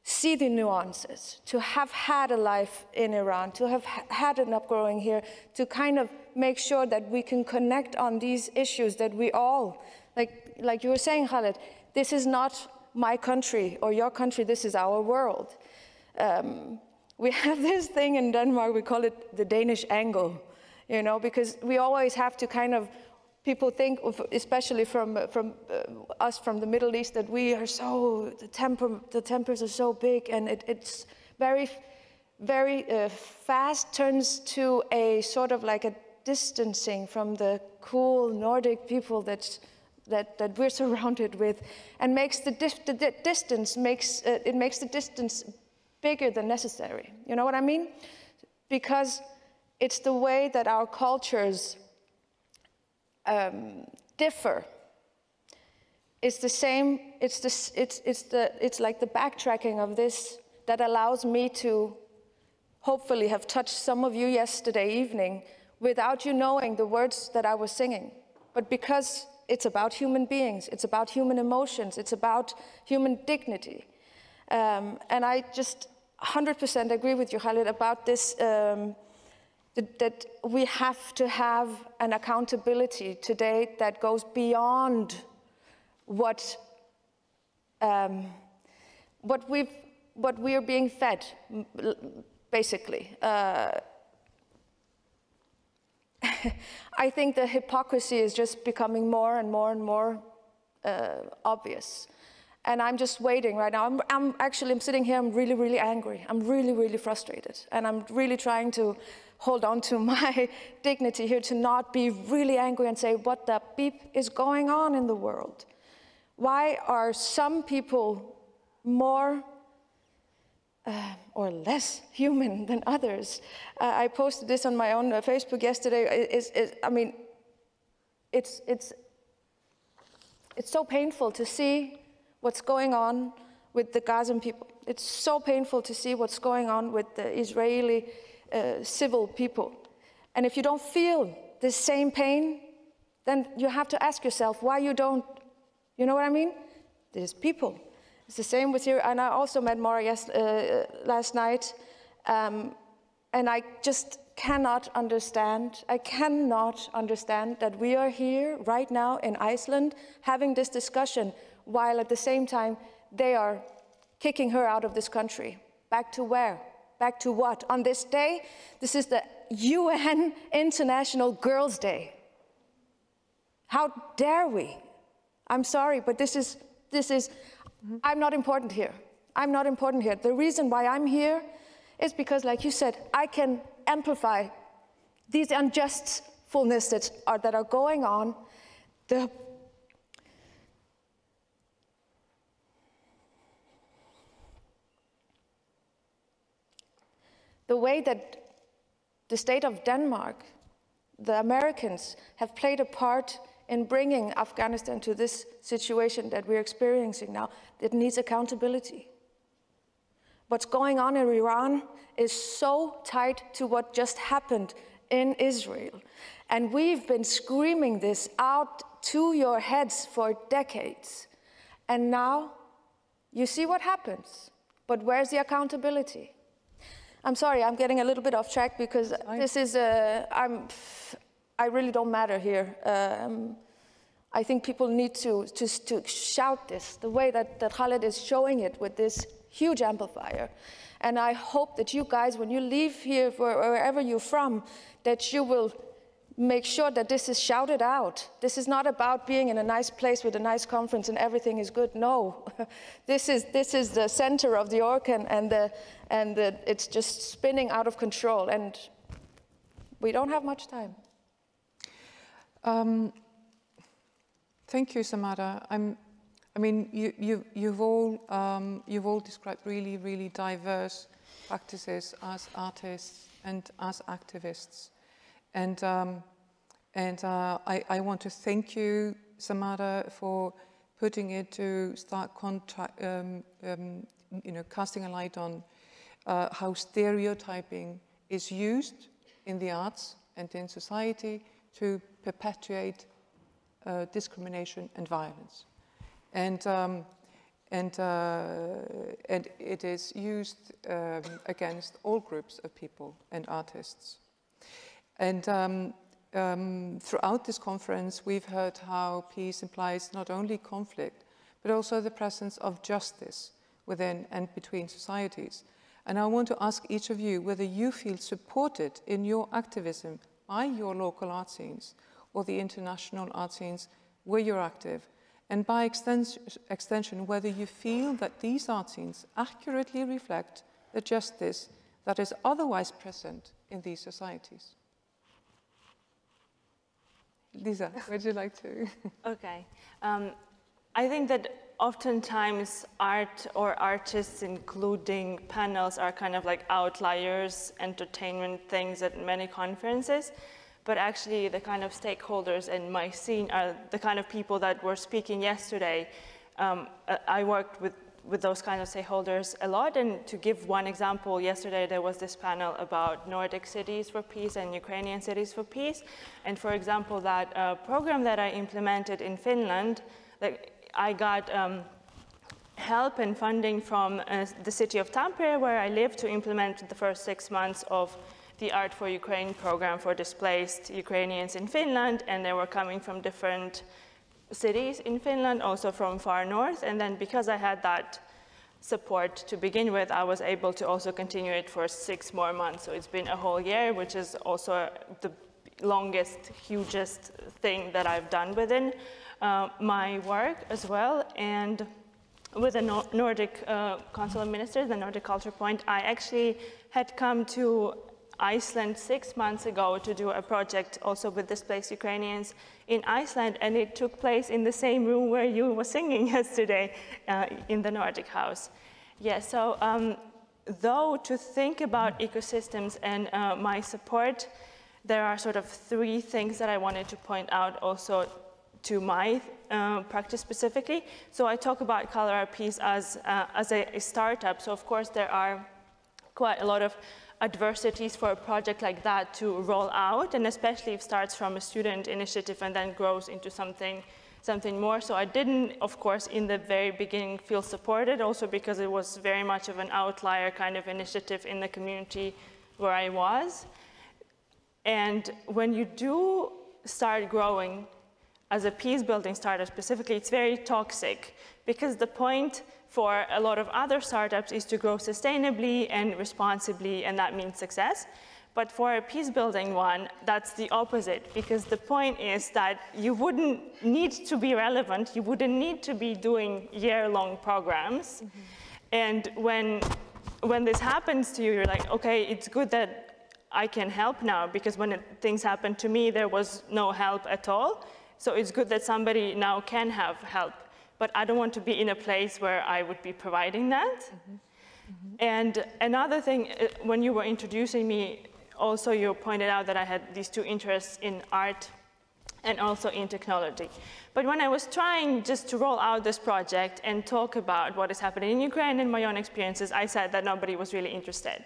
see the nuances, to have had a life in Iran, to have had an upbringing here, to kind of make sure that we can connect on these issues that we all, like you were saying, Khaled, this is not my country or your country, this is our world. We have this thing in Denmark, we call it the Danish angle, you know, because we always have to kind of, people think, especially from us from the Middle East, that we are so, the tempers are so big, and it's very, very fast turns to a sort of like a distancing from the cool Nordic people that we're surrounded with, and makes the distance bigger than necessary. You know what I mean? Because it's the way that our cultures differ. It's the same. It's like the backtracking of this that allows me to hopefully have touched some of you yesterday evening without you knowing the words that I was singing, but because it's about human beings, it's about human emotions, it's about human dignity. And I just 100% agree with you, Khaled, about this, that we have to have an accountability today that goes beyond what we are being fed, basically. I think the hypocrisy is just becoming more and more and more obvious. And I'm just waiting right now. I'm sitting here, I'm really, really angry. I'm really, really frustrated. And I'm really trying to hold on to my dignity here, to not be really angry and say, what the beep is going on in the world? Why are some people more or less human than others? I posted this on my own Facebook yesterday. It's so painful to see what's going on with the Gazan people. It's so painful to see what's going on with the Israeli civil people. And if you don't feel the same pain, then you have to ask yourself why you don't. You know what I mean? There's people. It's the same with you. And I also met Mora last night. And I just cannot understand. I cannot understand that we are here right now in Iceland having this discussion, while at the same time they are kicking her out of this country. Back to where? Back to what? On this day, this is the UN International Girls' Day. How dare we? I'm sorry, but this is, I'm not important here. I'm not important here. The reason why I'm here is because, like you said, I can amplify these unjustfulness that are going on, the way that the state of Denmark, the Americans, have played a part in bringing Afghanistan to this situation that we're experiencing now, that needs accountability. What's going on in Iran is so tied to what just happened in Israel. And we've been screaming this out to your heads for decades. And now you see what happens. But where's the accountability? I'm sorry, I'm getting a little bit off track because this is, I really don't matter here. I think people need to shout this, the way that Khaled is showing it with this huge amplifier. And I hope that you guys, when you leave here, wherever you're from, that you will make sure that this is shouted out. This is not about being in a nice place with a nice conference and everything is good. No, this is the center of the orc, and it's just spinning out of control, and we don't have much time. Thank you, Samara. I mean, you've all described really, really diverse practices as artists and as activists. And I want to thank you, Samara, for putting it to start casting a light on how stereotyping is used in the arts and in society to perpetuate discrimination and violence. And it is used against all groups of people and artists. And throughout this conference, we've heard how peace implies not only conflict, but also the presence of justice within and between societies. And I want to ask each of you whether you feel supported in your activism by your local art scenes or the international art scenes where you're active, and by extension, whether you feel that these art scenes accurately reflect the justice that is otherwise present in these societies. Lisa, would you like to? Okay. I think that oftentimes art or artists, including panels, are kind of like outliers, entertainment things at many conferences. But actually the kind of stakeholders in my scene are the kind of people that were speaking yesterday. I worked with with those kind of stakeholders a lot. And to give one example, yesterday there was this panel about Nordic cities for peace and Ukrainian cities for peace. And for example, that program that I implemented in Finland, like, I got help and funding from the city of Tampere, where I live, to implement the first 6 months of the Art for Ukraine program for displaced Ukrainians in Finland. And they were coming from different cities in Finland, also from far north. And then because I had that support to begin with, I was able to also continue it for 6 more months. So it's been a whole year, which is also the longest, hugest thing that I've done within my work as well. And with the Nordic Council of Ministers, the Nordic Culture Point, I actually had come to Iceland 6 months ago to do a project also with displaced Ukrainians in Iceland, and it took place in the same room where you were singing yesterday in the Nordic House. Yeah, so though to think about ecosystems and my support, there are sort of 3 things that I wanted to point out also to my practice specifically. So I talk about Color Our Peace as a startup. So of course there are quite a lot of adversities for a project like that to roll out, and especially if it starts from a student initiative and then grows into something more. So I didn't, of course, in the very beginning feel supported, also because it was very much of an outlier kind of initiative in the community where I was. And when you do start growing as a peace-building startup specifically, it's very toxic, because the point for a lot of other startups is to grow sustainably and responsibly, and that means success. But for a peace-building one, that's the opposite, because the point is that you wouldn't need to be relevant, you wouldn't need to be doing year-long programs. Mm-hmm. And when this happens to you, you're like, okay, it's good that I can help now, because when things happened to me, there was no help at all. So it's good that somebody now can have help. But I don't want to be in a place where I would be providing that. Mm-hmm. Mm-hmm. And another thing, when you were introducing me, also you pointed out that I had these 2 interests in art and also in technology. But when I was trying just to roll out this project and talk about what is happening in Ukraine and my own experiences, I said that nobody was really interested.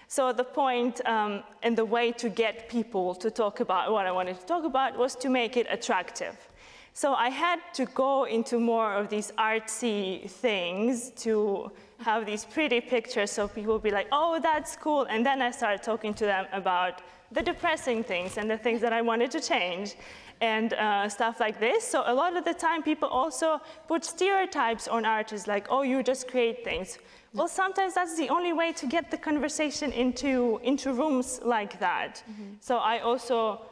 So the point and the way to get people to talk about what I wanted to talk about was to make it attractive. So I had to go into more of these artsy things to have these pretty pictures so people would be like, oh, that's cool. And then I started talking to them about the depressing things and the things that I wanted to change and stuff like this. So a lot of the time people also put stereotypes on artists like, oh, you just create things. Well, sometimes that's the only way to get the conversation into rooms like that. Mm-hmm. So I also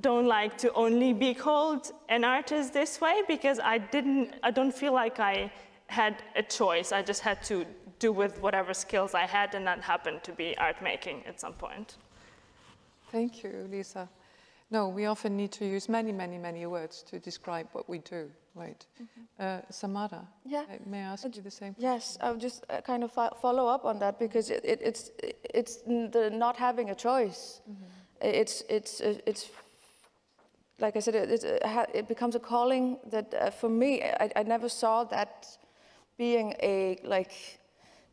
don't like to only be called an artist this way, because I don't feel like I had a choice. I just had to do with whatever skills I had, and that happened to be art making at some point. Thank you, Lisa. No, we often need to use many, many, many words to describe what we do, right? Mm-hmm. Samara, yeah. May I ask you the same? Yes, I'll just kind of follow up on that, because it's the not having a choice. Mm-hmm. It's like I said, it becomes a calling that for me, I never saw that being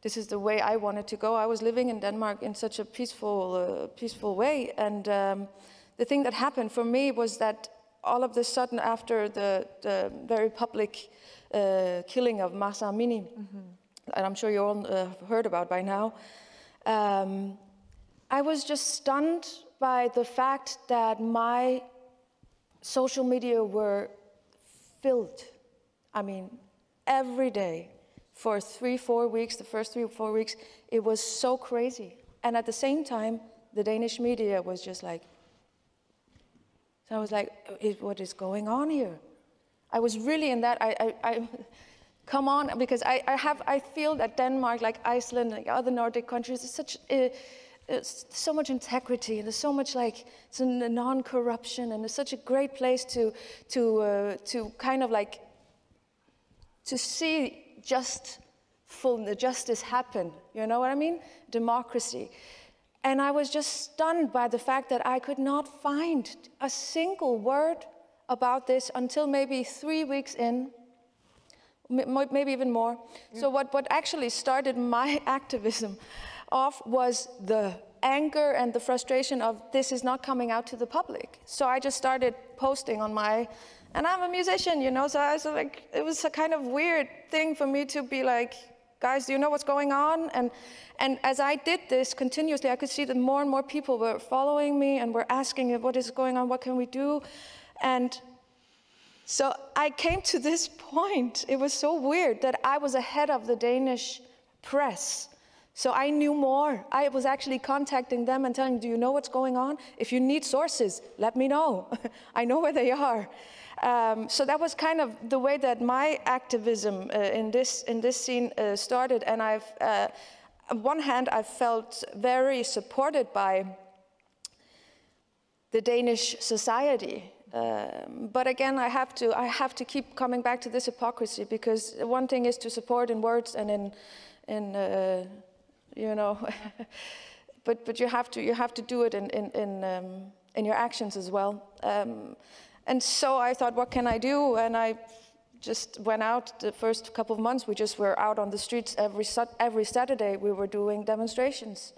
this is the way I wanted to go. I was living in Denmark in such a peaceful way, and the thing that happened for me was that all of a sudden, after the very public killing of Mahsa Amini, mm-hmm. and I'm sure you all heard about by now, I was just stunned by the fact that my social media were filled. I mean, every day for 3-4 weeks, the first 3 or 4 weeks, it was so crazy. And at the same time, the Danish media was just like, so I was like, what is going on here? I was really in that, I come on, because I feel that Denmark, like Iceland, like other Nordic countries, is such so much integrity, and there's so much it's a non-corruption, and it's such a great place to kind of to see justice happen. You know what I mean? Democracy. And I was just stunned by the fact that I could not find a single word about this until maybe 3 weeks in, maybe even more. Yeah. So what actually started my activism off was the anger and the frustration of this is not coming out to the public. So I just started posting on and I'm a musician, you know, so I was like, it was a kind of weird thing for me to be like, guys, do you know what's going on? And as I did this continuously, I could see that more and more people were following me and were asking what is going on, what can we do? And so I came to this point, it was so weird, that I was ahead of the Danish press. So I knew more. I was actually contacting them and telling them, do you know what's going on? If you need sources, let me know. I know where they are. So that was kind of the way that my activism in this scene started. And on one hand, I felt very supported by the Danish society. But again, I have to keep coming back to this hypocrisy, because one thing is to support in words and in you know, but you have to do it in your actions as well. And so I thought, what can I do? And I just went out the first couple of months. We just were out on the streets every Saturday. We were doing demonstrations,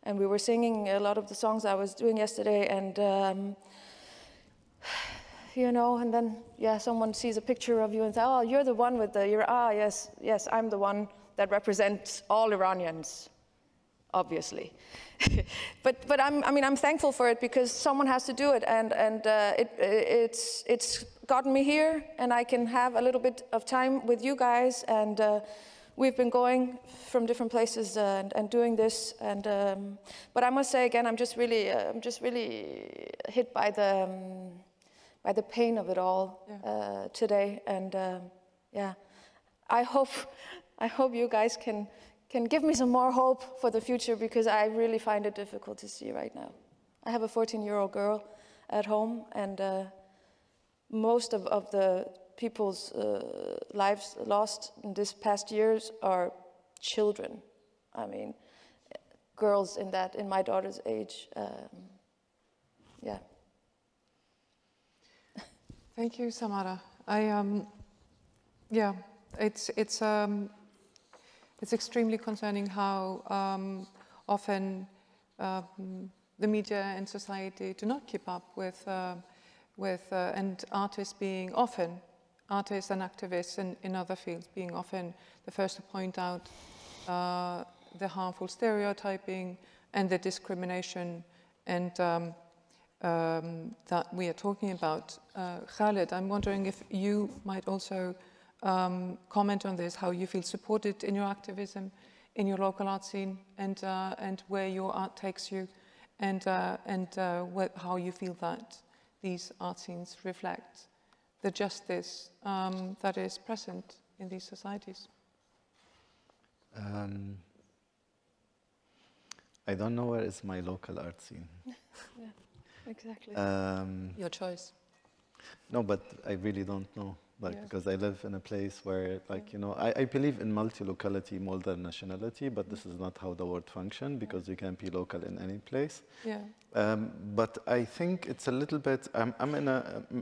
and we were singing a lot of the songs I was doing yesterday. And you know, and then someone sees a picture of you and says, "Oh, you're the one with the yes, I'm the one that represents all Iranians." Obviously, but I'm thankful for it, because someone has to do it, and it's gotten me here, and I can have a little bit of time with you guys, and we've been going from different places and doing this, and but I must say again, I'm just really hit by the pain of it all today, and I hope you guys can give me some more hope for the future, because I really find it difficult to see right now. I have a 14-year-old girl at home, and most of the people's lives lost in this past years are children. I mean, girls in my daughter's age. Thank you, Samara. It's extremely concerning how often the media and society do not keep up with and artists and activists in other fields being often the first to point out the harmful stereotyping and the discrimination and that we are talking about. Khaled, I'm wondering if you might also comment on this, how you feel supported in your activism, in your local art scene, and where your art takes you, and how you feel that these art scenes reflect the justice that is present in these societies. I don't know where is my local art scene. Exactly. Your choice. No, but I really don't know. Because I live in a place where, I believe in multi-locality more than nationality, but this is not how the world functions, because you can be local in any place. But I think it's a little bit,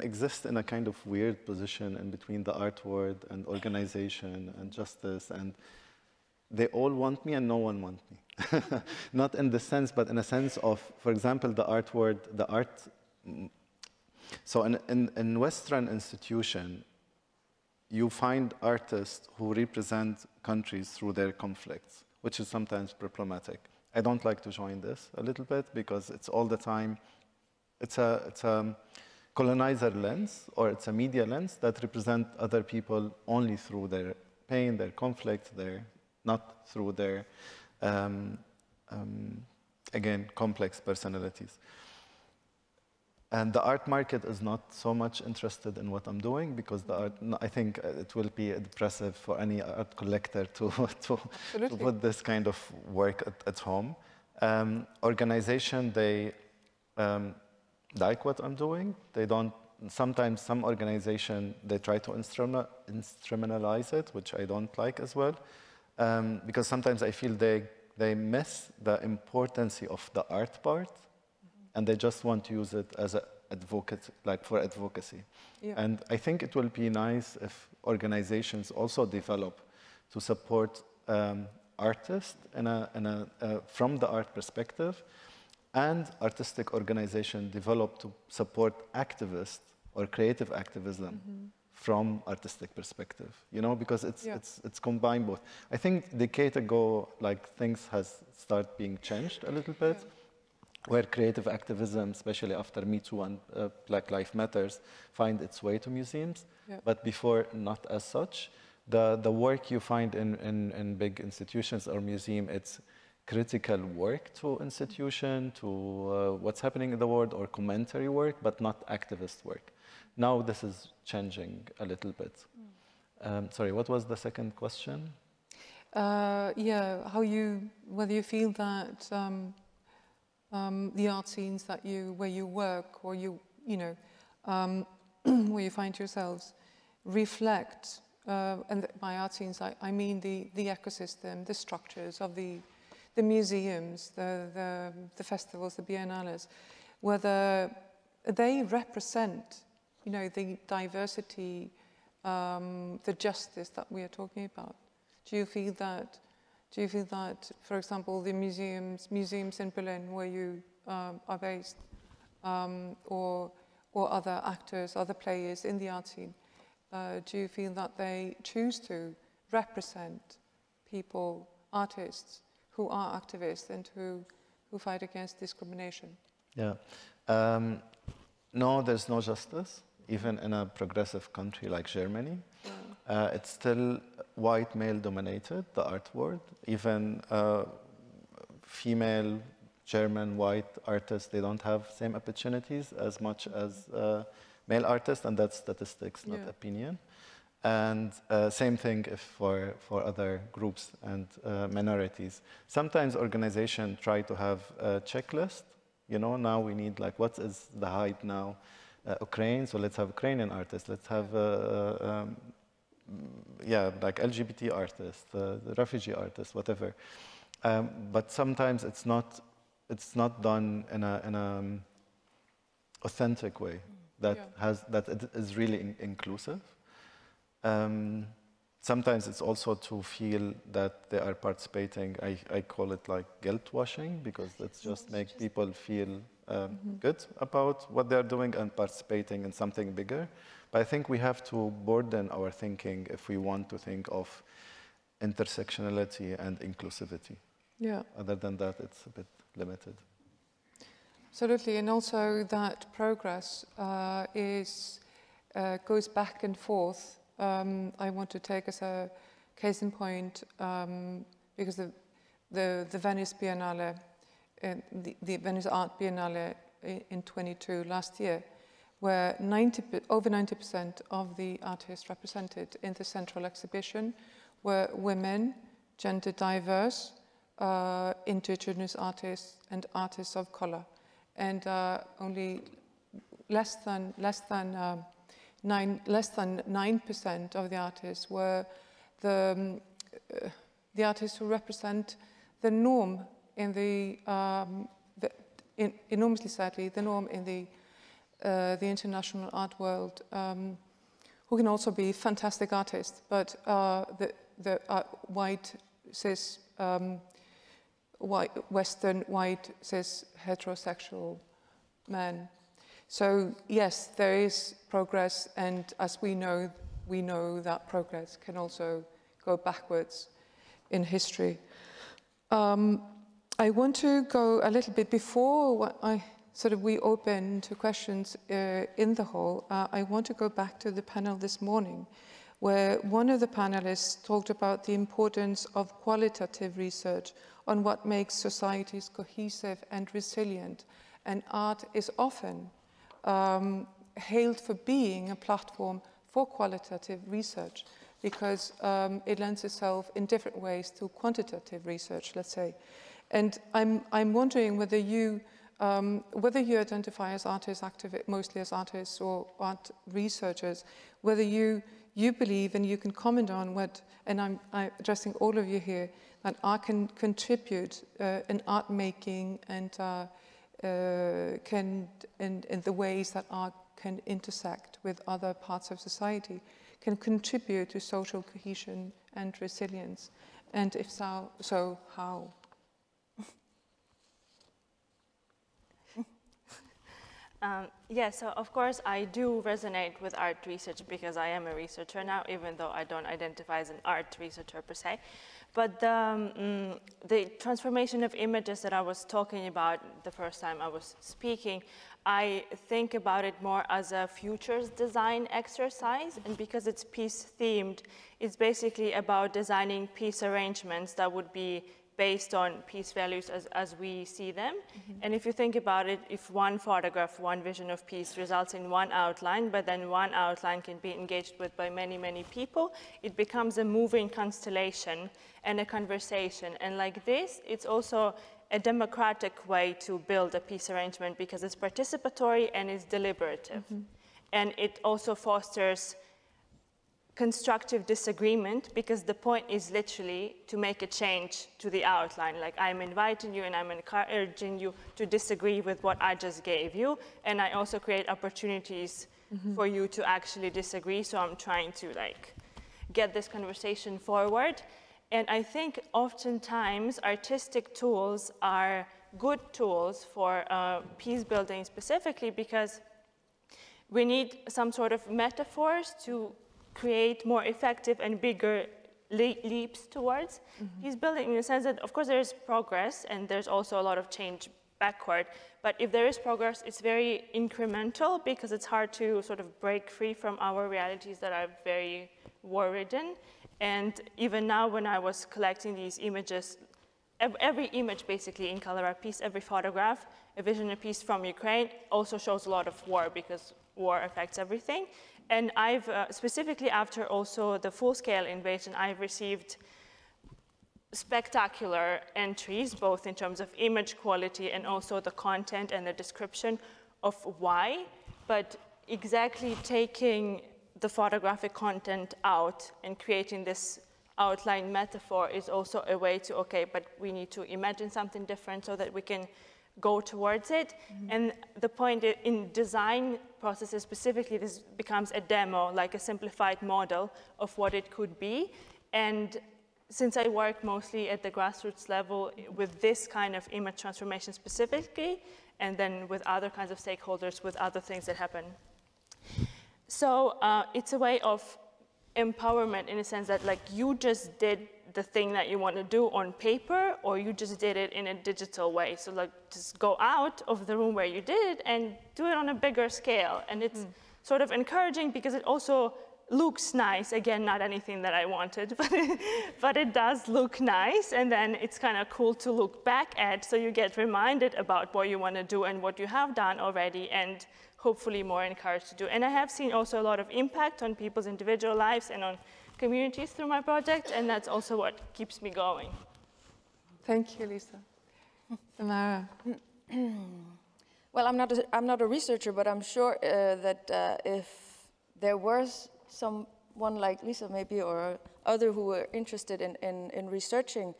exist in a kind of weird position in between the art world and organization and justice, and they all want me and no one wants me. Not in the sense, but in a sense of, for example, the art world, so in Western institution, you find artists who represent countries through their conflicts, which is sometimes problematic. I don't like to join this a little bit, because it's all the time, it's a colonizer lens, or it's a media lens that represent other people only through their pain, their conflict, not through their, again, complex personalities. And the art market is not so much interested in what I'm doing, because I think it will be depressive for any art collector to put this kind of work at home. Organization, they like what I'm doing. They don't. Sometimes some organization, they try to instrumentalize it, which I don't like as well, because sometimes I feel they miss the importance of the art part. And they just want to use it as for advocacy. And I think it will be nice if organizations also develop to support artists from the art perspective, and artistic organizations develop to support activists or creative activism from artistic perspective, you know, because it's combined both. I think a decade ago, like, things has started being changed a little bit, where creative activism, especially after Me Too and Black Lives Matters, find its way to museums, but before not as such. The work you find in big institutions or museum, it's critical work to institution, to what's happening in the world, or commentary work, but not activist work. Now this is changing a little bit. Sorry, what was the second question? Yeah, whether you feel that the art scenes that where you work, or where you find yourselves, reflect, and by art scenes I mean the ecosystem, the structures of the museums, the festivals, the biennales, whether they represent, you know, the diversity, the justice that we are talking about. Do you feel that, for example, the museums in Berlin where you are based, or other actors, other players in the art scene, do you feel that they choose to represent people, artists, who are activists and who fight against discrimination? Yeah. No, there's no justice, even in a progressive country like Germany. It's still white male-dominated, the art world. Even female German white artists, they don't have same opportunities as much as male artists, and that's statistics, not opinion. And same thing for other groups and minorities. Sometimes organizations try to have a checklist. You know, now we need, like, what is the hype now? Ukraine, so let's have Ukrainian artists. Let's have, like LGBT artists, the refugee artists, whatever. But sometimes it's not done in a authentic way that it is really inclusive. Sometimes it's also to feel that they are participating. I call it like guilt washing, because it's just make people feel good about what they're doing and participating in something bigger. But I think we have to broaden our thinking if we want to think of intersectionality and inclusivity. Yeah. Other than that, it's a bit limited. Absolutely, and also that progress goes back and forth. I want to take as a case in point, because the Venice Biennale, the Venice Art Biennale in 22 last year, where over 90% of the artists represented in the central exhibition were women, gender diverse, indigenous artists and artists of color, and only less than 9% of the artists were the artists who represent the norm in enormously sadly, the norm in the international art world, who can also be fantastic artists, but the white, cis, Western, white, cis, heterosexual men. So yes, there is progress, and as we know that progress can also go backwards in history. I want to go a little bit before we open to questions in the hall. I want to go back to the panel this morning, where one of the panelists talked about the importance of qualitative research on what makes societies cohesive and resilient, and art is often hailed for being a platform for qualitative research, because it lends itself in different ways to quantitative research, let's say. And I'm wondering whether you identify as artists, mostly as artists or art researchers, whether you believe, and you can comment on what, and I'm addressing all of you here, that art can contribute in art making, and in the ways that art can intersect with other parts of society. can contribute to social cohesion and resilience? And if so how? Yeah, so of course I do resonate with art research because I am a researcher now, even though I don't identify as an art researcher per se. But the transformation of images that I was talking about the first time I was speaking, I think about it more as a futures design exercise, and because it's piece themed, it's basically about designing piece arrangements that would be based on piece values as we see them. Mm-hmm. And if you think about it, if one photograph, one vision of piece results in one outline, but then one outline can be engaged with by many, many people, it becomes a moving constellation and a conversation. And like this, it's also a democratic way to build a piece arrangement because it's participatory and it's deliberative. Mm-hmm. And it also fosters constructive disagreement, because the point is literally to make a change to the outline. Like, I'm inviting you and I'm encouraging you to disagree with what I just gave you, and I also create opportunities for you to actually disagree, so I'm trying to like get this conversation forward. And I think oftentimes artistic tools are good tools for peace building specifically, because we need some sort of metaphors to create more effective and bigger leaps towards peace building, in the sense that, of course, there is progress and there's also a lot of change backward. But if there is progress, it's very incremental, because it's hard to sort of break free from our realities that are very war-ridden. And even now, when I was collecting these images, every image basically in Color Art Piece, every photograph, a vision of piece from Ukraine also shows a lot of war, because war affects everything. And I've, specifically after also the full-scale invasion, I've received spectacular entries, both in terms of image quality and also the content and the description of why. But exactly taking the photographic content out and creating this outline metaphor is also a way to, okay, but we need to imagine something different so that we can go towards it. And the point in design processes specifically, this becomes a demo, like a simplified model of what it could be. And since I work mostly at the grassroots level with this kind of image transformation specifically, and then with other kinds of stakeholders, with other things that happen. So it's a way of empowerment, in a sense that, like, you just did the thing that you want to do on paper, or you just did it in a digital way. So, like, just go out of the room where you did it and do it on a bigger scale. And it's sort of encouraging, because it also looks nice. Again, not anything that I wanted, but it does look nice. And then it's kind of cool to look back at, so you get reminded about what you want to do and what you have done already, and hopefully more encouraged to do. And I have seen also a lot of impact on people's individual lives and on communities through my project, and that's also what keeps me going. Thank you, Lisa. Samara. Well, I'm not a researcher, but I'm sure that if there was someone like Lisa maybe, or other who were interested in researching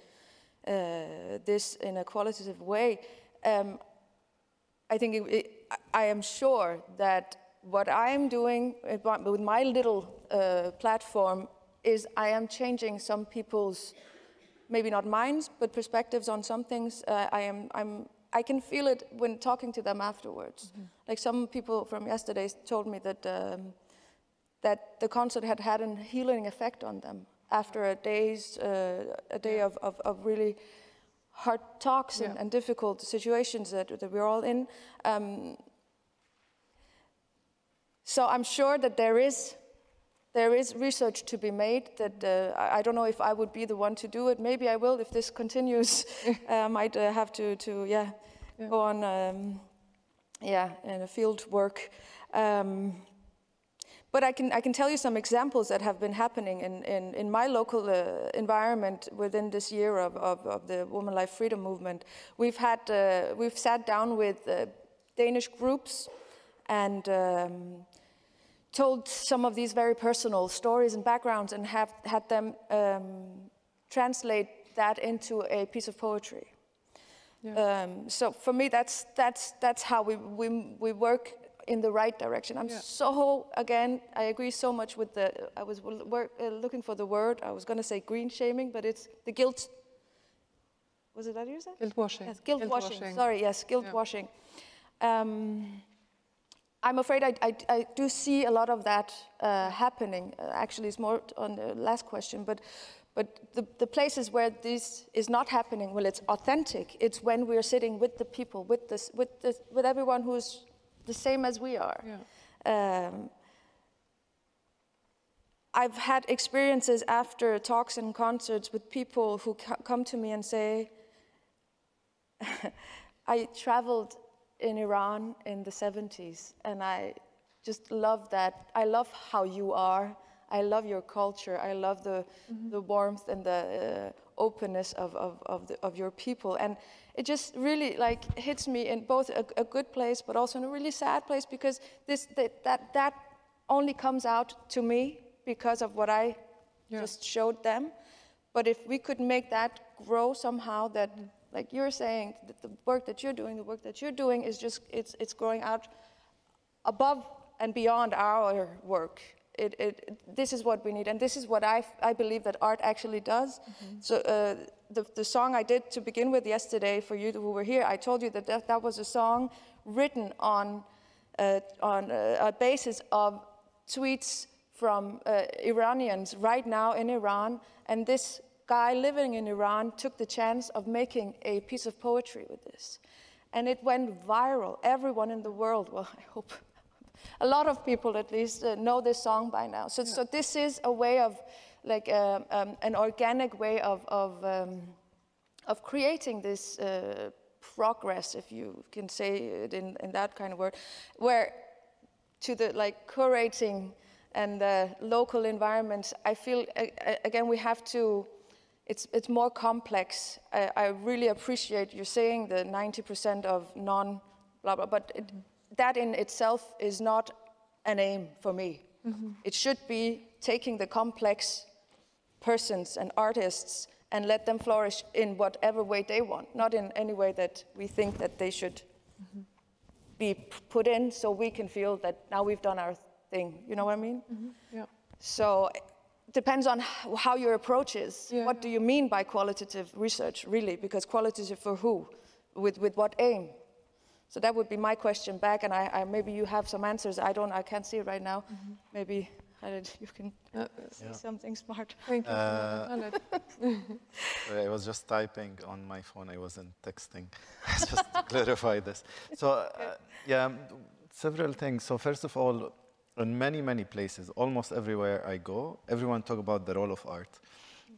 this in a qualitative way, I think I am sure that what I am doing with my little platform is I am changing some people's, maybe not minds, but perspectives on some things. I can feel it when talking to them afterwards. Like, some people from yesterday told me that that the concert had a healing effect on them after a day of really hard talks and difficult situations that we're all in. So I'm sure that there is research to be made. That I don't know if I would be the one to do it. Maybe I will if this continues. I might have to go on in a field work. But I can tell you some examples that have been happening in my local environment within this year of the Women Life Freedom movement. We've sat down with Danish groups and told some of these very personal stories and backgrounds, and have had them translate that into a piece of poetry. Yeah. So for me, that's how we work in the right direction. I'm so, again, I agree so much with the, I was looking for the word, I was going to say green shaming, but it's the guilt, was it that you said? Guilt washing. Yes, guilt washing. Sorry, yes, guilt washing. I'm afraid I do see a lot of that happening. Actually, it's more on the last question, but the places where this is not happening, well, it's authentic. It's when we're sitting with the people, with everyone who's the same as we are. Yeah. I've had experiences after talks and concerts with people who come to me and say, I traveled in Iran in the 70s, and I just love that. I love how you are. I love your culture. I love the warmth and the openness of your people. And it just really like hits me in both a good place, but also in a really sad place, because that only comes out to me because of what I just showed them. But if we could make that grow somehow, that like you're saying, that the work that you're doing is just, it's growing out above and beyond our work. This is what we need, and this is what I believe that art actually does. So the song I did to begin with yesterday, for you who were here, I told you that was a song written on a basis of tweets from Iranians right now in Iran, and this guy living in Iran took the chance of making a piece of poetry with this. And it went viral. Everyone in the world, well, I hope a lot of people at least know this song by now. So this is a way of, like, an organic way of creating this progress, if you can say it in that kind of word, where to the, like, curating and local environments, I feel, again, we have to, it's more complex. I really appreciate you saying the 90% of non-blah, blah, but that in itself is not an aim for me. It should be taking the complex persons and artists and let them flourish in whatever way they want, not in any way that we think that they should be put in, so we can feel that now we've done our thing. You know what I mean? Yeah. So it depends on how your approach is. Yeah. What do you mean by qualitative research, really? Because qualitative for who? With what aim? So that would be my question back, and I maybe you have some answers. I can't see it right now. Maybe you can say something smart. Thank you. I was just typing on my phone. I wasn't texting. Just to clarify this. So yeah, several things. So first of all, in many, many places, almost everywhere I go, everyone talk about the role of art.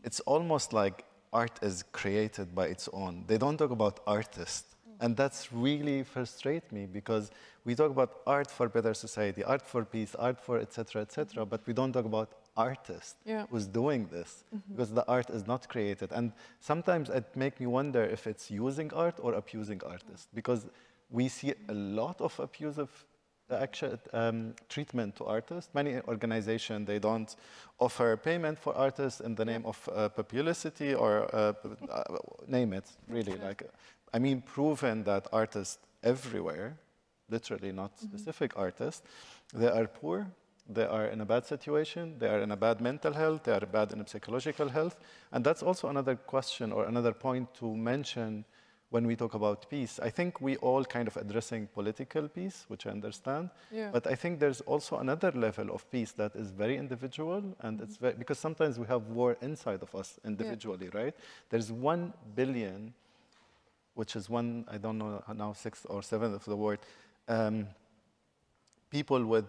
It's almost like art is created by its own. They don't talk about artists. And that's really frustrates me, because we talk about art for better society, art for peace, art for et cetera, but we don't talk about artists who's doing this, because the art is not created. And sometimes it makes me wonder if it's using art or abusing artists, because we see a lot of abusive actual treatment to artists. Many organizations, they don't offer payment for artists in the name of publicity or name it, really. Like, I mean, proven that artists everywhere, literally not specific artists, they are poor, they are in a bad situation, they are in a bad mental health, they are bad in psychological health. And that's also another question or another point to mention when we talk about peace. I think we all kind of addressing political peace, which I understand, but I think there's also another level of peace that is very individual, and it's very, because sometimes we have war inside of us individually, right? There's 1 billion, which is one, I don't know now, 6th or 7th of the word, people with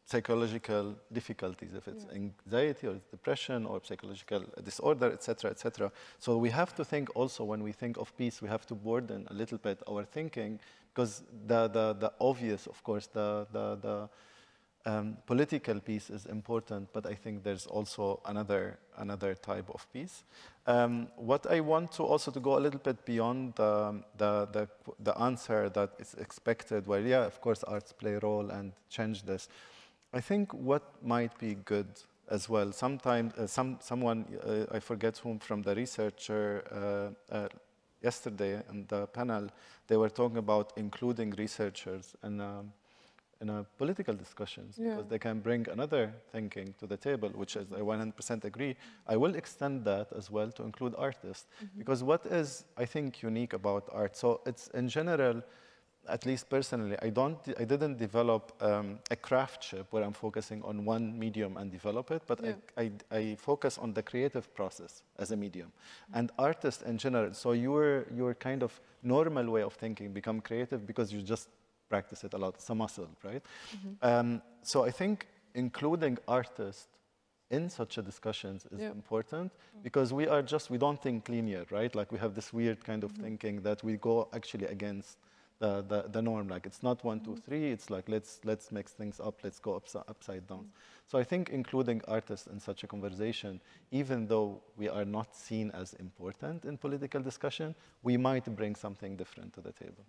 psychological difficulties, if it's anxiety or depression or psychological disorder, et cetera. So we have to think also, when we think of peace, we have to broaden a little bit our thinking, because the obvious, of course, the political peace is important, but I think there's also another type of peace. What I want to also to go a little bit beyond the answer that is expected, where of course arts play a role and change this. I think what might be good as well, sometimes someone, I forget whom from the researcher yesterday in the panel, they were talking about including researchers and in a political discussions, because they can bring another thinking to the table, which is, I 100% agree. I will extend that as well to include artists, because what is, I think, unique about art, so it's in general, at least personally, I didn't develop a craftship where I'm focusing on one medium and develop it, but I focus on the creative process as a medium. And artists in general, so your kind of normal way of thinking become creative because you just practice it a lot. It's a muscle, right? So I think including artists in such a discussions is important, because we don't think linear, right? Like we have this weird kind of thinking that we go actually against the norm. Like it's not 1, 2, 3. It's like let's mix things up. Let's go upside down. So I think including artists in such a conversation, even though we are not seen as important in political discussion, we might bring something different to the table.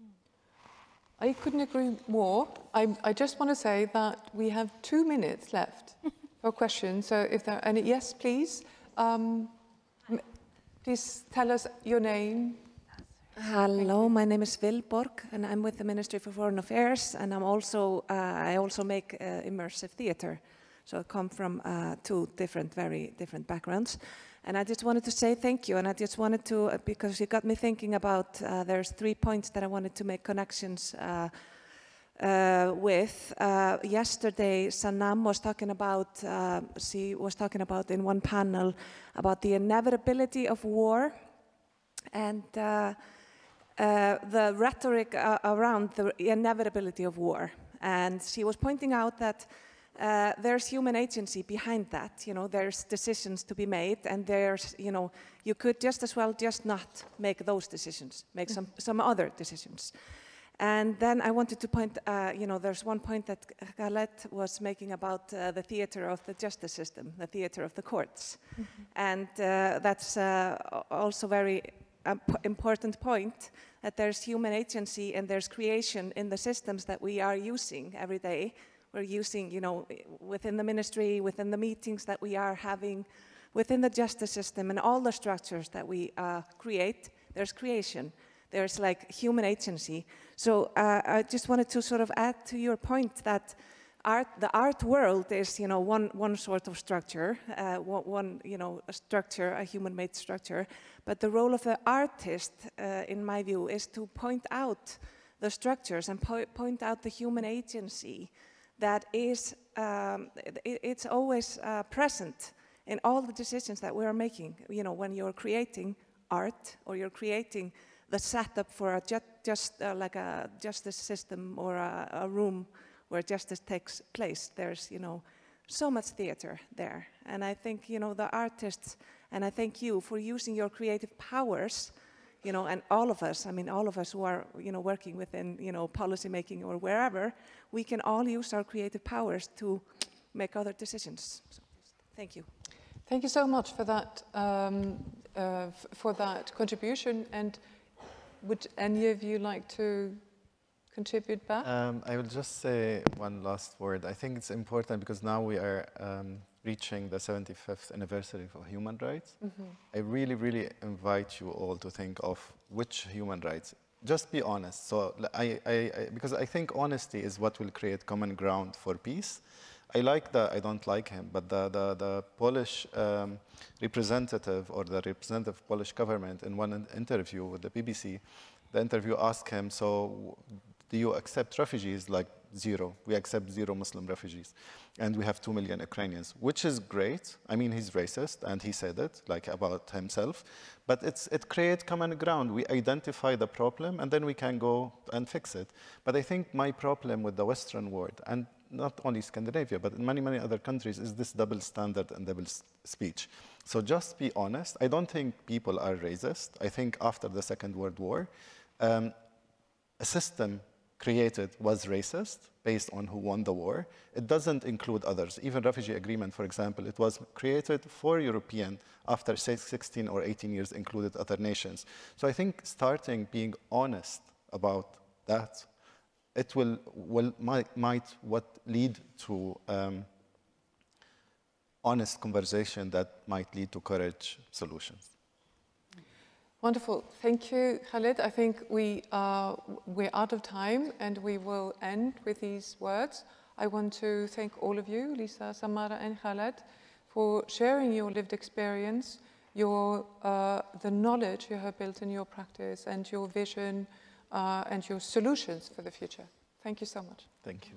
I couldn't agree more. I just want to say that we have 2 minutes left for questions. So if there are any, yes, please. Please tell us your name. Hello, my name is Vilborg, and I'm with the Ministry for Foreign Affairs, and I also make immersive theater. So I come from 2 very different backgrounds. And I just wanted to say thank you, and I just wanted to, because you got me thinking about, there's 3 points that I wanted to make connections with. Yesterday, Sanam was talking about, she was talking about in one panel about the inevitability of war, and the rhetoric around the inevitability of war. And she was pointing out that there's human agency behind that. You know, there's decisions to be made, and there's, you know, you could just as well just not make those decisions, make some other decisions. And then I wanted to point, you know, there's one point that Khaled was making about the theater of the justice system, the theater of the courts. And that's also very important point, that there's human agency and there's creation in the systems that we are using every day. We're using, you know, within the ministry, within the meetings that we are having, within the justice system and all the structures that we create, there's creation. There's like human agency. So I just wanted to sort of add to your point that the art world is, you know, one sort of structure, one you know, a structure, a human-made structure. But the role of the artist, in my view, is to point out the structures and point out the human agency that is, it's always present in all the decisions that we are making. You know, when you're creating art or you're creating the setup for a like a justice system or a room where justice takes place, there's, you know, so much theater there. And I think, you know, the artists, and I thank you for using your creative powers, you know, and all of us, I mean, all of us who are, you know, working within, you know, policy making or wherever, we can all use our creative powers to make other decisions. So, thank you. Thank you so much for that contribution. And would any of you like to contribute back? I will just say one last word. I think it's important because now we are reaching the 75th anniversary of human rights. I really, really invite you all to think of which human rights. Just be honest. So because I think honesty is what will create common ground for peace. I don't like him, but the Polish representative or the representative Polish government in one interview with the BBC, the interview asked him, so do you accept refugees? Like 0. We accept 0 Muslim refugees. And we have 2 million Ukrainians, which is great. I mean, he's racist, and he said it, like, about himself. But it creates common ground. We identify the problem, and then we can go and fix it. But I think my problem with the Western world, and not only Scandinavia, but in many, many other countries, is this double standard and double speech. So just be honest. I don't think people are racist. I think after the Second World War, a system created was racist based on who won the war. It doesn't include others. Even refugee agreement, for example, it was created for European after, say, 16 or 18 years included other nations. So I think starting being honest about that, it might lead to honest conversation that might lead to courage solutions. Wonderful. Thank you, Khaled. I think we're out of time, and we will end with these words. I want to thank all of you, Lisa, Samara, and Khaled, for sharing your lived experience, the knowledge you have built in your practice, and your vision and your solutions for the future. Thank you so much. Thank you.